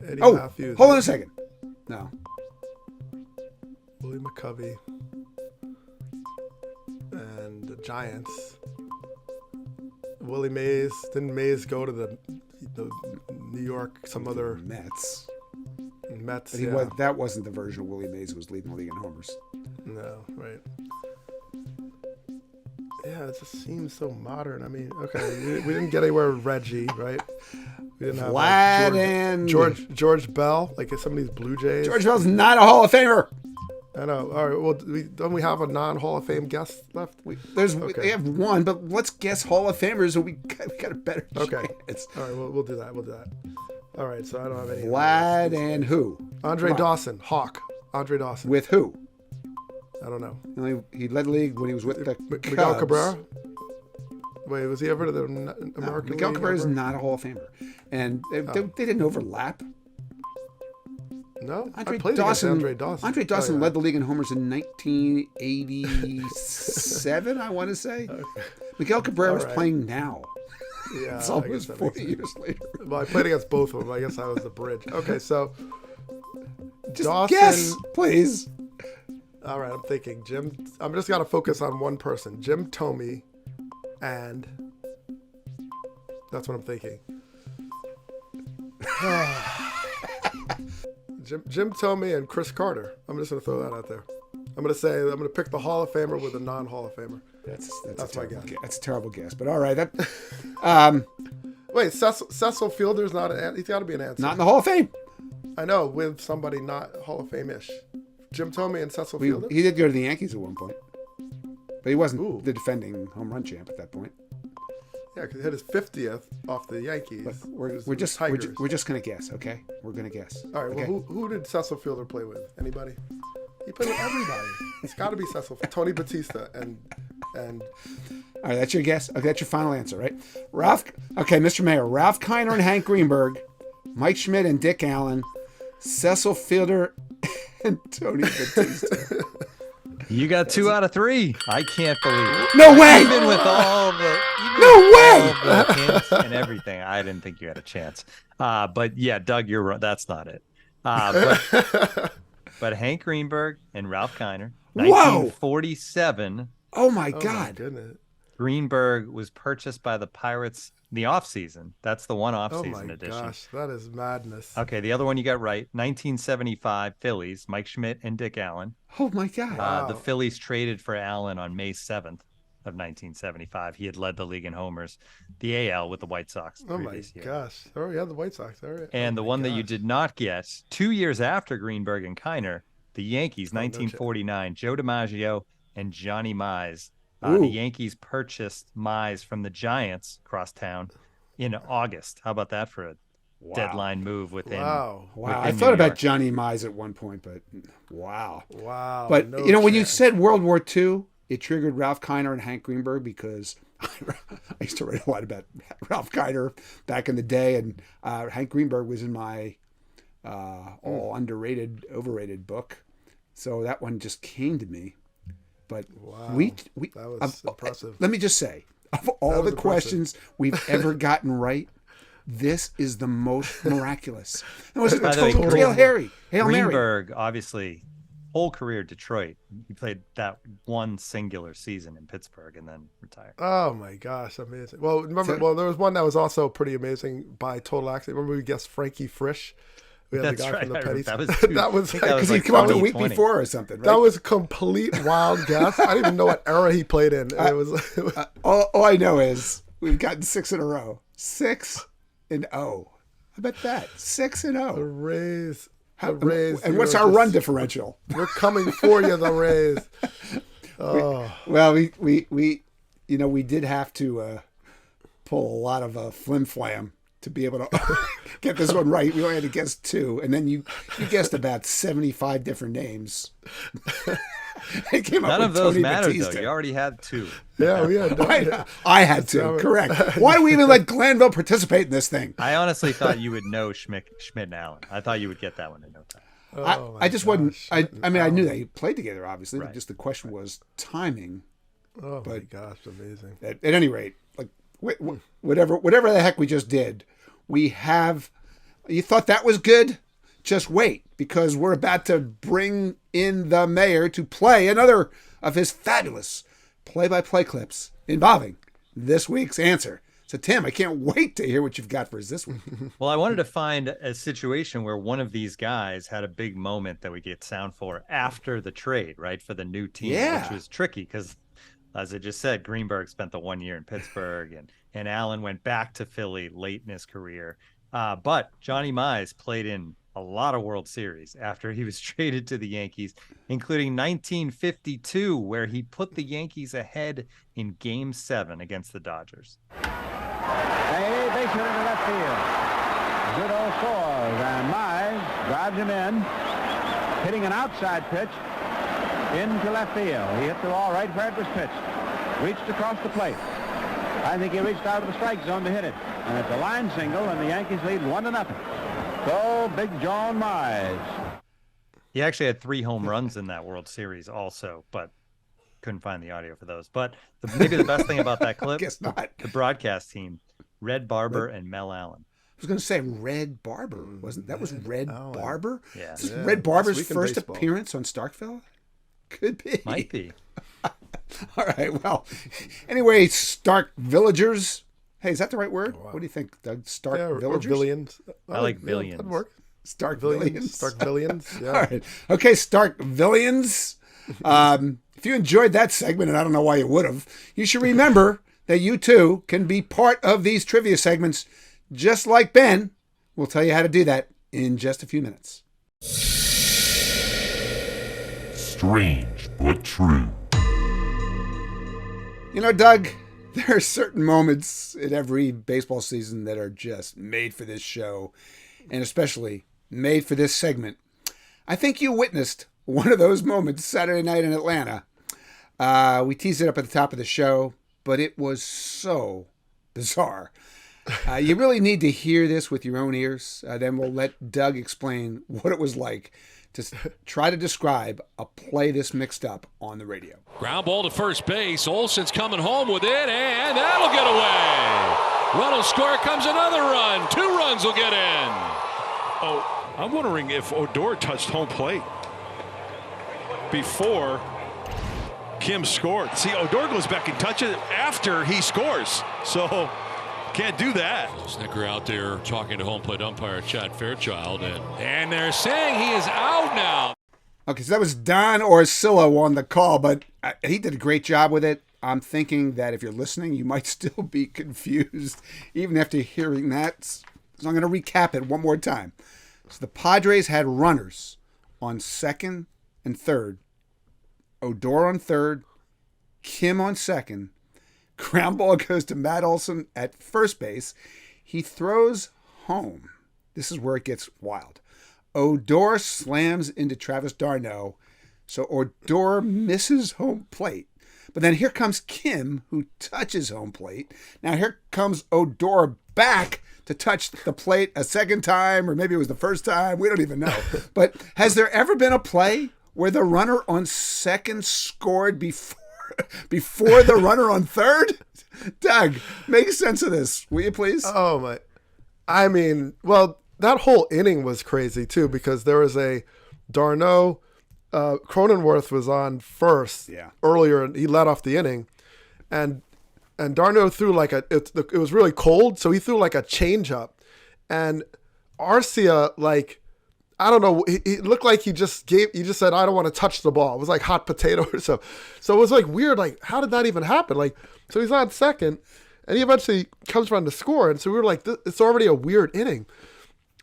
Eddie Matthews. Hold on a second. No. Willie McCovey. And the Giants. Willie Mays. Didn't Mays go to the New York, some other Mets? But that wasn't the version of Willie Mays who was leading the league in homers. No, right. Yeah, it just seems so modern. I mean, okay, we didn't get anywhere with Reggie, right? We didn't have George Bell, like some of these Blue Jays. George Bell's not a Hall of Famer. I know. All right. Well, don't we have a non-Hall of Fame guest left? We have one, but let's guess Hall of Famers, so we got a better chance. All right. We'll do that. All right. So I don't have any. Vlad and who? Andre Dawson, Hawk. Andre Dawson. With who? I don't know. He led the league when he was with the Miguel Cubs. Cabrera. Wait, was he ever to the American League? Miguel Cabrera is not a Hall of Famer, and they didn't overlap. No, Andre Dawson. Andre Dawson led the league in homers in 1987, I want to say. Okay. Miguel Cabrera was playing now. Yeah, it's almost 40 years later. Well, I played against both of them. I guess I was the bridge. Okay, so just Dawson, guess, please. All right, I'm thinking Jim. I'm just got to focus on one person, Jim Thome, and that's what I'm thinking. Jim Thome and Chris Carter. I'm just going to throw that out there. I'm going to pick the Hall of Famer with a non-Hall of Famer. That's my guess. That's a terrible guess, but all right. That wait, Cecil Fielder's not an. He's got to be an answer. Not in the Hall of Fame. I know, with somebody not Hall of Fame-ish. Jim Thome and Cecil Fielder. He did go to the Yankees at one point, but he wasn't the defending home run champ at that point. Yeah, because he hit his 50th off the Yankees. Look, we're just gonna guess, okay? We're gonna guess. All right. Okay? Well, who did Cecil Fielder play with? Anybody? He played with everybody. It's got to be Cecil. Tony Batista and. All right, that's your guess. Okay, that's your final answer, right? Mr. Mayor, Ralph Kiner and Hank Greenberg, Mike Schmidt and Dick Allen, Cecil Fielder and Tony Batista. You got 2 out of 3. I can't believe it. No way! Even with all the hints and everything, I didn't think you had a chance. But yeah, Doug, you're right. That's not it. But Hank Greenberg and Ralph Kiner, 1947. Oh my God! My goodness. Greenberg was purchased by the Pirates in the offseason. That's the one offseason edition. Oh my gosh, that is madness. Okay, the other one you got right. 1975 Phillies, Mike Schmidt and Dick Allen. Oh my God! Wow. The Phillies traded for Allen on May 7th of 1975. He had led the league in homers, the AL with the White Sox. Oh my gosh! Oh yeah, the White Sox. All right. And the one that you did not get, 2 years after Greenberg and Kiner, the Yankees, 1949, Joe DiMaggio and Johnny Mize. The Yankees purchased Mize from the Giants across town in August. How about that for a deadline move within? Wow. I thought about Johnny Mize at one point, but wow. But no when you said World War II, it triggered Ralph Kiner and Hank Greenberg because I used to write a lot about Ralph Kiner back in the day, and Hank Greenberg was in my all underrated, overrated book. So that one just came to me. But Wow. we That was impressive. Let me just say, of all the questions we've ever gotten right, this is the most miraculous. It was a By the way, total Hail Mary. Greenberg, obviously, whole career Detroit. He played that one singular season in Pittsburgh and then retired. Oh my gosh, amazing. Well, remember, there was one that was also pretty amazing by total accident. Remember we guessed Frankie Frisch? We had That's the guy right. from the Petties. That was Because like he came out the week 2020. before or something, right? That was a complete wild guess. I didn't even know what era he played in. It was all I know is we've gotten 6 in a row. 6-0. How about that? 6-0. the Rays. And what's our run differential? We're coming for you, the Rays. Oh, Well, we we did have to pull a lot of flim flam to be able to get this one right. We only had to guess 2, and then you guessed about 75 different names. It came up None with of those Tony mattered, Batista. though. You already had 2. yeah, we had. I had to, correct. Why do we even let Glanville participate in this thing? I honestly thought you would know Schmidt and Allen. I thought you would get that one in no time. Oh, my I just wasn't. gosh. I mean, I knew they played together, obviously. But Right. just the question was timing. Oh my but- gosh, amazing. At any rate, like whatever the heck we just did, we have. You thought that was good? Just wait, because we're about to bring in the mayor to play another of his fabulous play-by-play clips involving this week's answer. So, Tim, I can't wait to hear what you've got for us this week. Well, I wanted to find a situation where one of these guys had a big moment that we get sound for after the trade, right, for the new team, Yeah. which was tricky because, as I just said, Greenberg spent the 1 year in Pittsburgh, and Allen went back to Philly late in his career. But Johnny Mize played in a lot of World Series after he was traded to the Yankees, including 1952, where he put the Yankees ahead in Game 7 against the Dodgers. A base hit into left field. Goodall scores, and Mize drives him in, hitting an outside pitch into left field. He hit the ball right where it was pitched. Reached across the plate. I think he reached out of the strike zone to hit it. And it's a line single, and the Yankees lead 1-0. So, Big John Mize. He actually had 3 home runs in that World Series also, but couldn't find the audio for those. But maybe the best thing about that clip, Guess not. the broadcast team, Red Barber and Mel Allen. I was going to say Red Barber, wasn't that? Was Red Allen. Barber? Yeah. Is this Yeah, Red Barber's This Week in first Baseball. appearance on Starkville? Could be. Might be. All right. Well, anyway, Stark Villagers. Hey, is that the right word? What do you think, Doug? Stark Yeah, or Villagers? billions. I like yeah, billions. That'd work. Stark Billions. Villians. Stark billions. Yeah. All right. Okay, Stark Villians. If you enjoyed that segment, and I don't know why you would have, you should remember that you too can be part of these trivia segments, just like Ben. We'll tell you how to do that in just a few minutes. Strange but true. You know, Doug, there are certain moments in every baseball season that are just made for this show, and especially made for this segment. I think you witnessed one of those moments Saturday night in Atlanta. We teased it up at the top of the show, but it was so bizarre. You really need to hear this with your own ears. Then we'll let Doug explain what it was like to try to describe a play this mixed up on the radio. Ground ball to first base. Olsen's coming home with it, and that'll get away. Run will score. Comes another run. 2 runs will get in. Oh, I'm wondering if Odor touched home plate before Kim scored. See, Odor goes back and touches it after he scores. So can't do that. Snicker out there talking to home plate umpire Chad Fairchild, and they're saying he is out now. Okay, so that was Don Orsillo on the call, but he did a great job with it. I'm thinking that if you're listening, you might still be confused even after hearing that. So I'm going to recap it one more time. So the Padres had runners on second and third. Odor on third. Kim on second. Ground ball goes to Matt Olson at first base. He throws home. This is where it gets wild. Odor slams into Travis d'Arnaud, so Odor misses home plate. But then here comes Kim, who touches home plate. Now here comes Odor back to touch the plate a second time, or maybe it was the first time. We don't even know. But has there ever been a play where the runner on second scored before the runner on third? Doug, make sense of this, will you please? Oh, my. I mean, well, that whole inning was crazy, too, because there was a Darno, Cronenworth was on first earlier, and he led off the inning. And Darno threw like it was really cold, so he threw like a changeup. And Arcia, like, I don't know, he looked like he just said, I don't want to touch the ball. It was like hot potato or so. So it was like weird, like, how did that even happen? Like, so he's on second, and he eventually comes around to score. And so we were like, it's already a weird inning.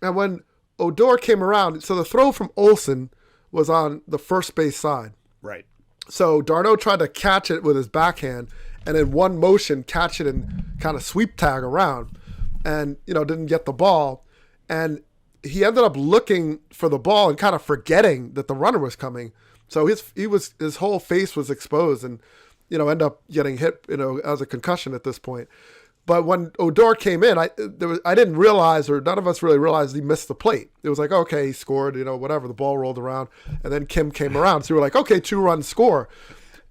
And when Odor came around, so the throw from Olsen was on the first base side. Right. So Darno tried to catch it with his backhand, and in one motion catch it and kind of sweep tag around, and didn't get the ball. And he ended up looking for the ball and kind of forgetting that the runner was coming. So his whole face was exposed, and ended up getting hit as a concussion at this point. But when Odor came in, I didn't realize, or none of us really realized, he missed the plate. It was like, okay, he scored, whatever. The ball rolled around, and then Kim came around. So we were like, okay, 2-run score.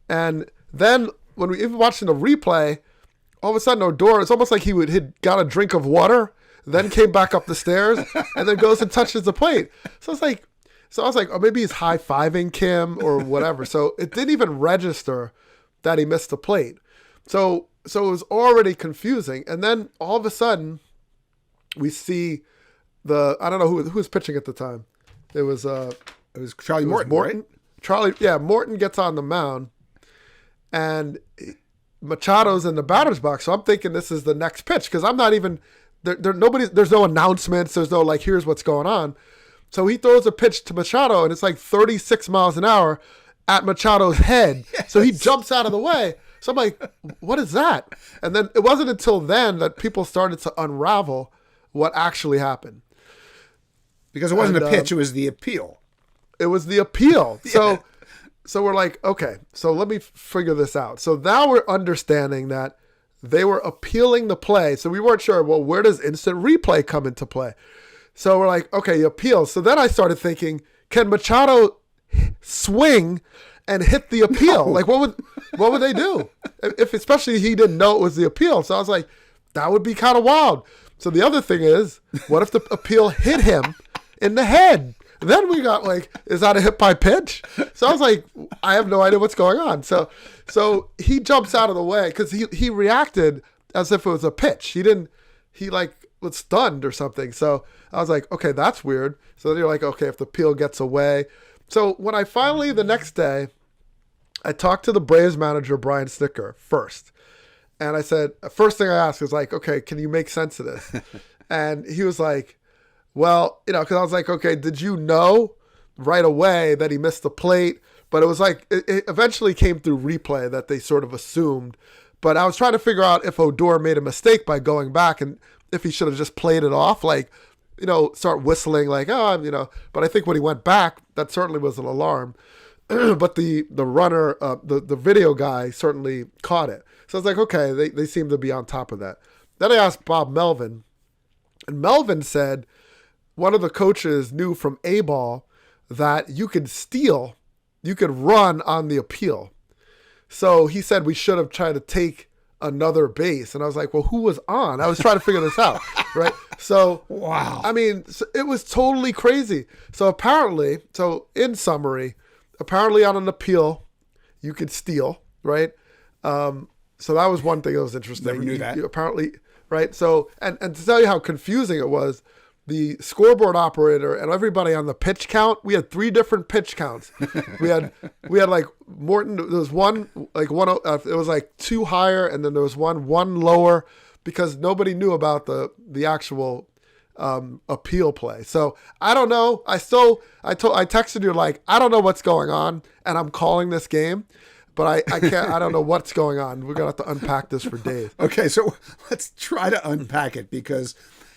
And then when we even watching the replay, all of a sudden Odor, it's almost like he'd got a drink of water, then came back up the stairs, and then goes and touches the plate. So I was like, oh, maybe he's high-fiving Kim or whatever. So it didn't even register that he missed the plate. So it was already confusing. And then all of a sudden, we see I don't know who was pitching at the time. It was Charlie Morton, right? Morton gets on the mound, and Machado's in the batter's box. So I'm thinking this is the next pitch, because I'm not even there's no announcements. There's no like, here's what's going on. So he throws a pitch to Machado, and it's like 36 miles an hour at Machado's head. Yes. So he jumps out of the way. So I'm like, what is that? And then it wasn't until then that people started to unravel what actually happened. Because it wasn't a pitch, it was the appeal. It was the appeal. Yeah. So we're like, okay, so let me figure this out. So now we're understanding that they were appealing the play. So we weren't sure, well, where does instant replay come into play? So we're like, okay, appeal. So then I started thinking, can Machado swing and hit the appeal? No. Like, what would they do? If especially he didn't know it was the appeal. So I was like, that would be kind of wild. So the other thing is, what if the appeal hit him in the head? Then we got like, is that a hit by pitch? So I was like, I have no idea what's going on. So he jumps out of the way because he reacted as if it was a pitch. He like was stunned or something. So I was like, okay, that's weird. So then you're like, okay, if the appeal gets away. So when I finally, the next day, I talked to the Braves manager, Brian Snicker, first. And I said, first thing I asked was like, okay, can you make sense of this? And he was like, well, because I was like, okay, did you know right away that he missed the plate? But it was like, it eventually came through replay that they sort of assumed. But I was trying to figure out if Odor made a mistake by going back and if he should have just played it off, like, start whistling like, oh, But I think when he went back, that certainly was an alarm. But the runner, the video guy certainly caught it. So I was like, okay, they seem to be on top of that. Then I asked Bob Melvin, and Melvin said one of the coaches knew from A-ball that you could run on the appeal. So he said we should have tried to take another base. And I was like, well, who was on? I was trying to figure this out, right? So, wow. I mean, it was totally crazy. So apparently, in summary, apparently on an appeal, you could steal, right? So that was one thing that was interesting. Never knew that. Apparently, right? So, and to tell you how confusing it was, the scoreboard operator and everybody on the pitch count, we had 3 different pitch counts. We had like Morton, there was one, like one, it was like 2 higher, and then there was one lower, because nobody knew about the actual appeal play. So I don't know. I texted you like, I don't know what's going on, and I'm calling this game, but I can't, I don't know what's going on. We're going to have to unpack this for days. Okay. So let's try to unpack it, because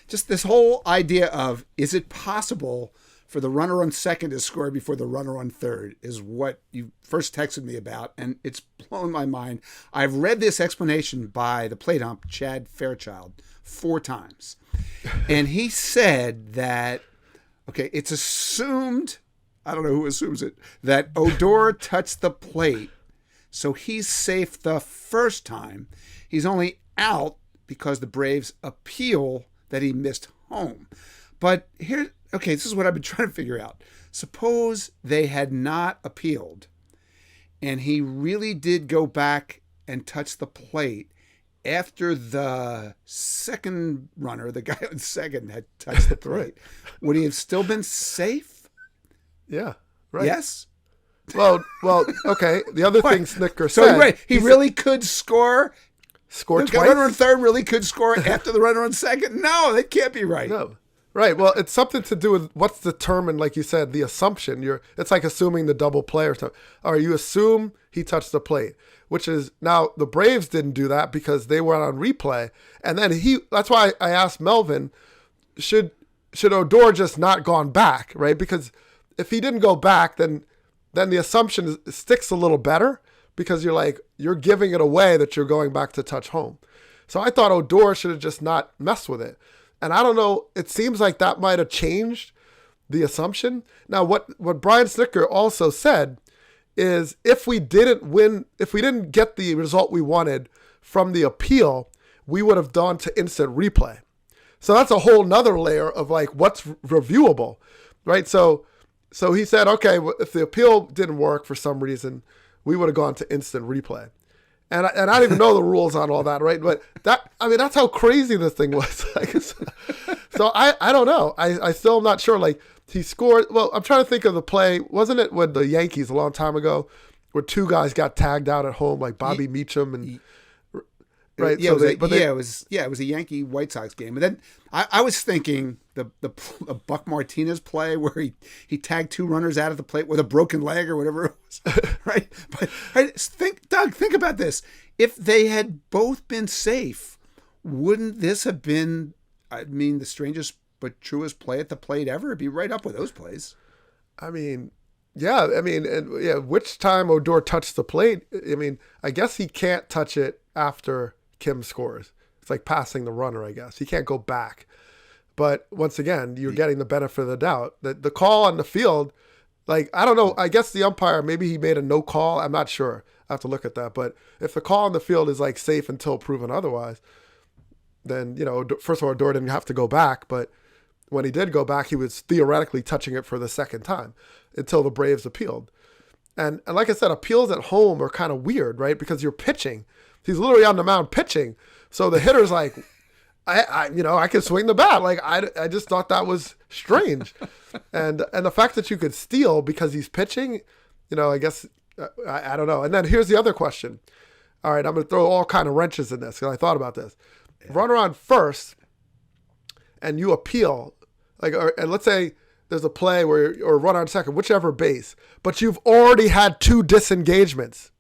just this whole idea of, is it possible for the runner on second to score before the runner on third is what you first texted me about, and it's blown my mind. I've read this explanation by the plate ump, Chad Fairchild, 4 times. And he said that, okay, it's assumed, I don't know who assumes it, that Odor touched the plate, so he's safe the first time. He's only out because the Braves appeal that he missed home. But here, okay, this is what I've been trying to figure out. Suppose they had not appealed and he really did go back and touch the plate after the second runner, the guy on second, had touched the plate. Right. Would he have still been safe? Yeah. Right. Yes? Well, okay. The other thing Snicker So said. he really could score. Score The twice. runner on third really could score after the runner on second? No, that can't be right. No. Right. Well, it's something to do with what's determined, like you said, the assumption. It's like assuming the double play or something. Or you assume he touched the plate, which is now the Braves didn't do that because they were on replay. And then that's why I asked Melvin, should Odor just not gone back, right? Because if he didn't go back, then the assumption sticks a little better because you're giving it away that you're going back to touch home. So I thought Odor should have just not messed with it. And I don't know, it seems like that might have changed the assumption. Now, what Brian Snicker also said is if we didn't get the result we wanted from the appeal, we would have gone to instant replay. So that's a whole nother layer of like what's reviewable, right? So he said, okay, if the appeal didn't work for some reason, we would have gone to instant replay. And I don't even know the rules on all that, right? But that's how crazy this thing was. So I don't know. I still am not sure. Like he scored. Well, I'm trying to think of the play. Wasn't it with the Yankees a long time ago, where 2 guys got tagged out at home, like Bobby Meacham and right? Yeah, it was a Yankee White Sox game. And then I was thinking the Buck Martinez play where he tagged 2 runners out of the plate with a broken leg or whatever it was, right? But Doug, think about this. If they had both been safe, wouldn't this have been, the strangest but truest play at the plate ever? It'd be right up with those plays. Which time Odor touched the plate? I guess he can't touch it after Kim scores. It's like passing the runner, I guess. He can't go back. But once again, you're getting the benefit of the doubt. The call on the field, like, I don't know. I guess the umpire, maybe he made a no call. I'm not sure. I have to look at that. But if the call on the field is like safe until proven otherwise, then, first of all, Odor didn't have to go back. But when he did go back, he was theoretically touching it for the second time until the Braves appealed. And like I said, appeals at home are kind of weird, right? Because you're pitching. He's literally on the mound pitching. So the hitter's like, I can swing the bat. Like, I just thought that was strange. And the fact that you could steal because he's pitching, I guess, I don't know. And then here's the other question. All right, I'm going to throw all kind of wrenches in this because I thought about this. Yeah. Runner on first and you appeal, and let's say there's a play or runner on second, whichever base, but you've already had 2 disengagements.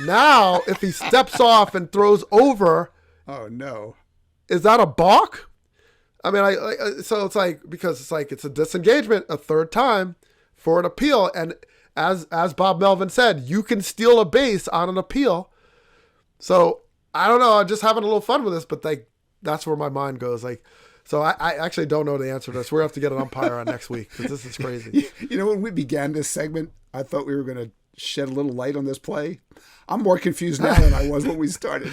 Now, if he steps off and throws over, oh no, is that a balk? So it's like, because it's a disengagement a third time for an appeal, and as Bob Melvin said, you can steal a base on an appeal. So I don't know. I'm just having a little fun with this, but that's where my mind goes. So I actually don't know the answer to this. We're going to have to get an umpire on next week because this is crazy. When we began this segment, I thought we were going to shed a little light on this play. I'm more confused now than I was when we started.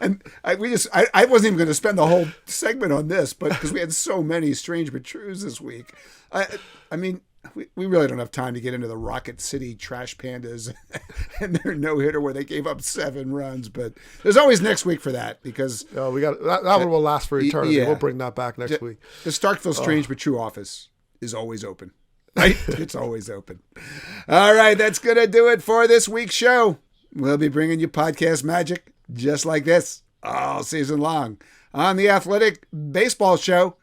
And I wasn't even going to spend the whole segment on this, but because we had so many strange but trues this week. We really don't have time to get into the Rocket City Trash Pandas and their no-hitter where they gave up 7 runs. But there's always next week for that because we got that one will last for eternity. Yeah. We'll bring that back next week. The Starkville Strange but True office is always open. Right? It's always open. All right, that's going to do it for this week's show. We'll be bringing you podcast magic just like this all season long on the Athletic Baseball Show,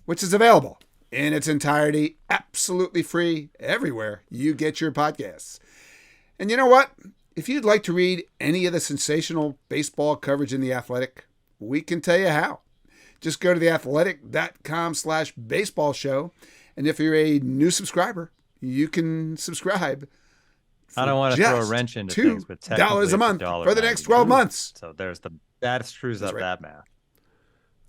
which is available in its entirety, absolutely free, everywhere you get your podcasts. And you know what? If you'd like to read any of the sensational baseball coverage in The Athletic, we can tell you how. Just go to theathletic.com/baseball show. And if you're a new subscriber, you can subscribe. I don't want to throw a wrench into things, but $2 a month for the next 12 months. So that screws up that math.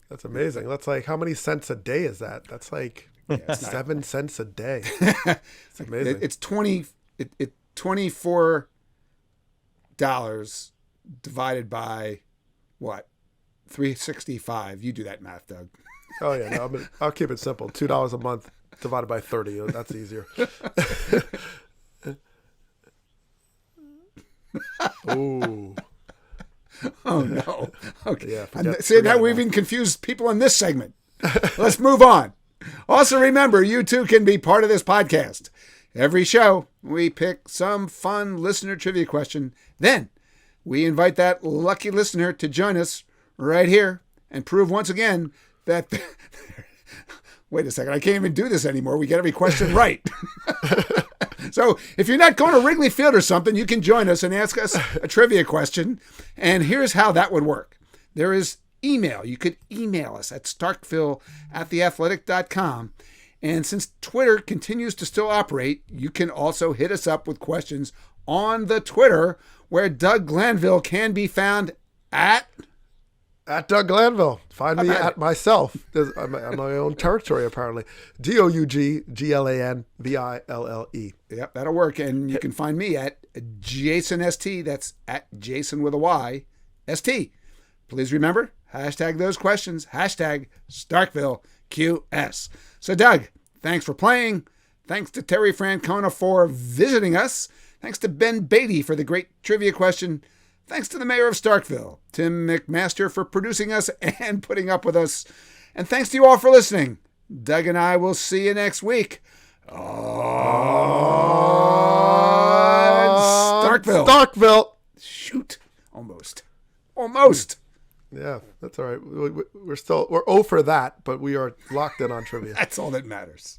That's amazing. That's like, how many cents a day is that? That's like 7 cents a day. It's amazing. It's $24 divided by what? 365. You do that math, Doug. Oh yeah, no, I'll keep it simple. $2 a month divided by 30. That's easier. Ooh. Oh no. Okay. Yeah, see, now we've even confused people in this segment. Let's move on. Also remember, you too can be part of this podcast. Every show, we pick some fun listener trivia question. Then we invite that lucky listener to join us right here and prove once again that... Wait a second, I can't even do this anymore. We get every question right. So if you're not going to Wrigley Field or something, you can join us and ask us a trivia question. And here's how that would work. There is email. You could email us at starkville@theathletic.com. And since Twitter continues to still operate, you can also hit us up with questions on the Twitter, where Doug Glanville can be found at Doug Glanville. Find me at myself. I'm on my own territory, apparently. DougGlanville. Yep, that'll work. And you can find me at Jayson ST. That's at Jayson with a Y, ST. Please remember, hashtag those questions, hashtag Starkville QS. So, Doug, thanks for playing. Thanks to Terry Francona for visiting us. Thanks to Ben Beatty for the great trivia question. Thanks to the mayor of Starkville, Tim McMaster, for producing us and putting up with us. And thanks to you all for listening. Doug and I will see you next week on Starkville. Starkville. Shoot. Almost. Yeah, that's all right. We're 0 for that, but we are locked in on trivia. That's all that matters.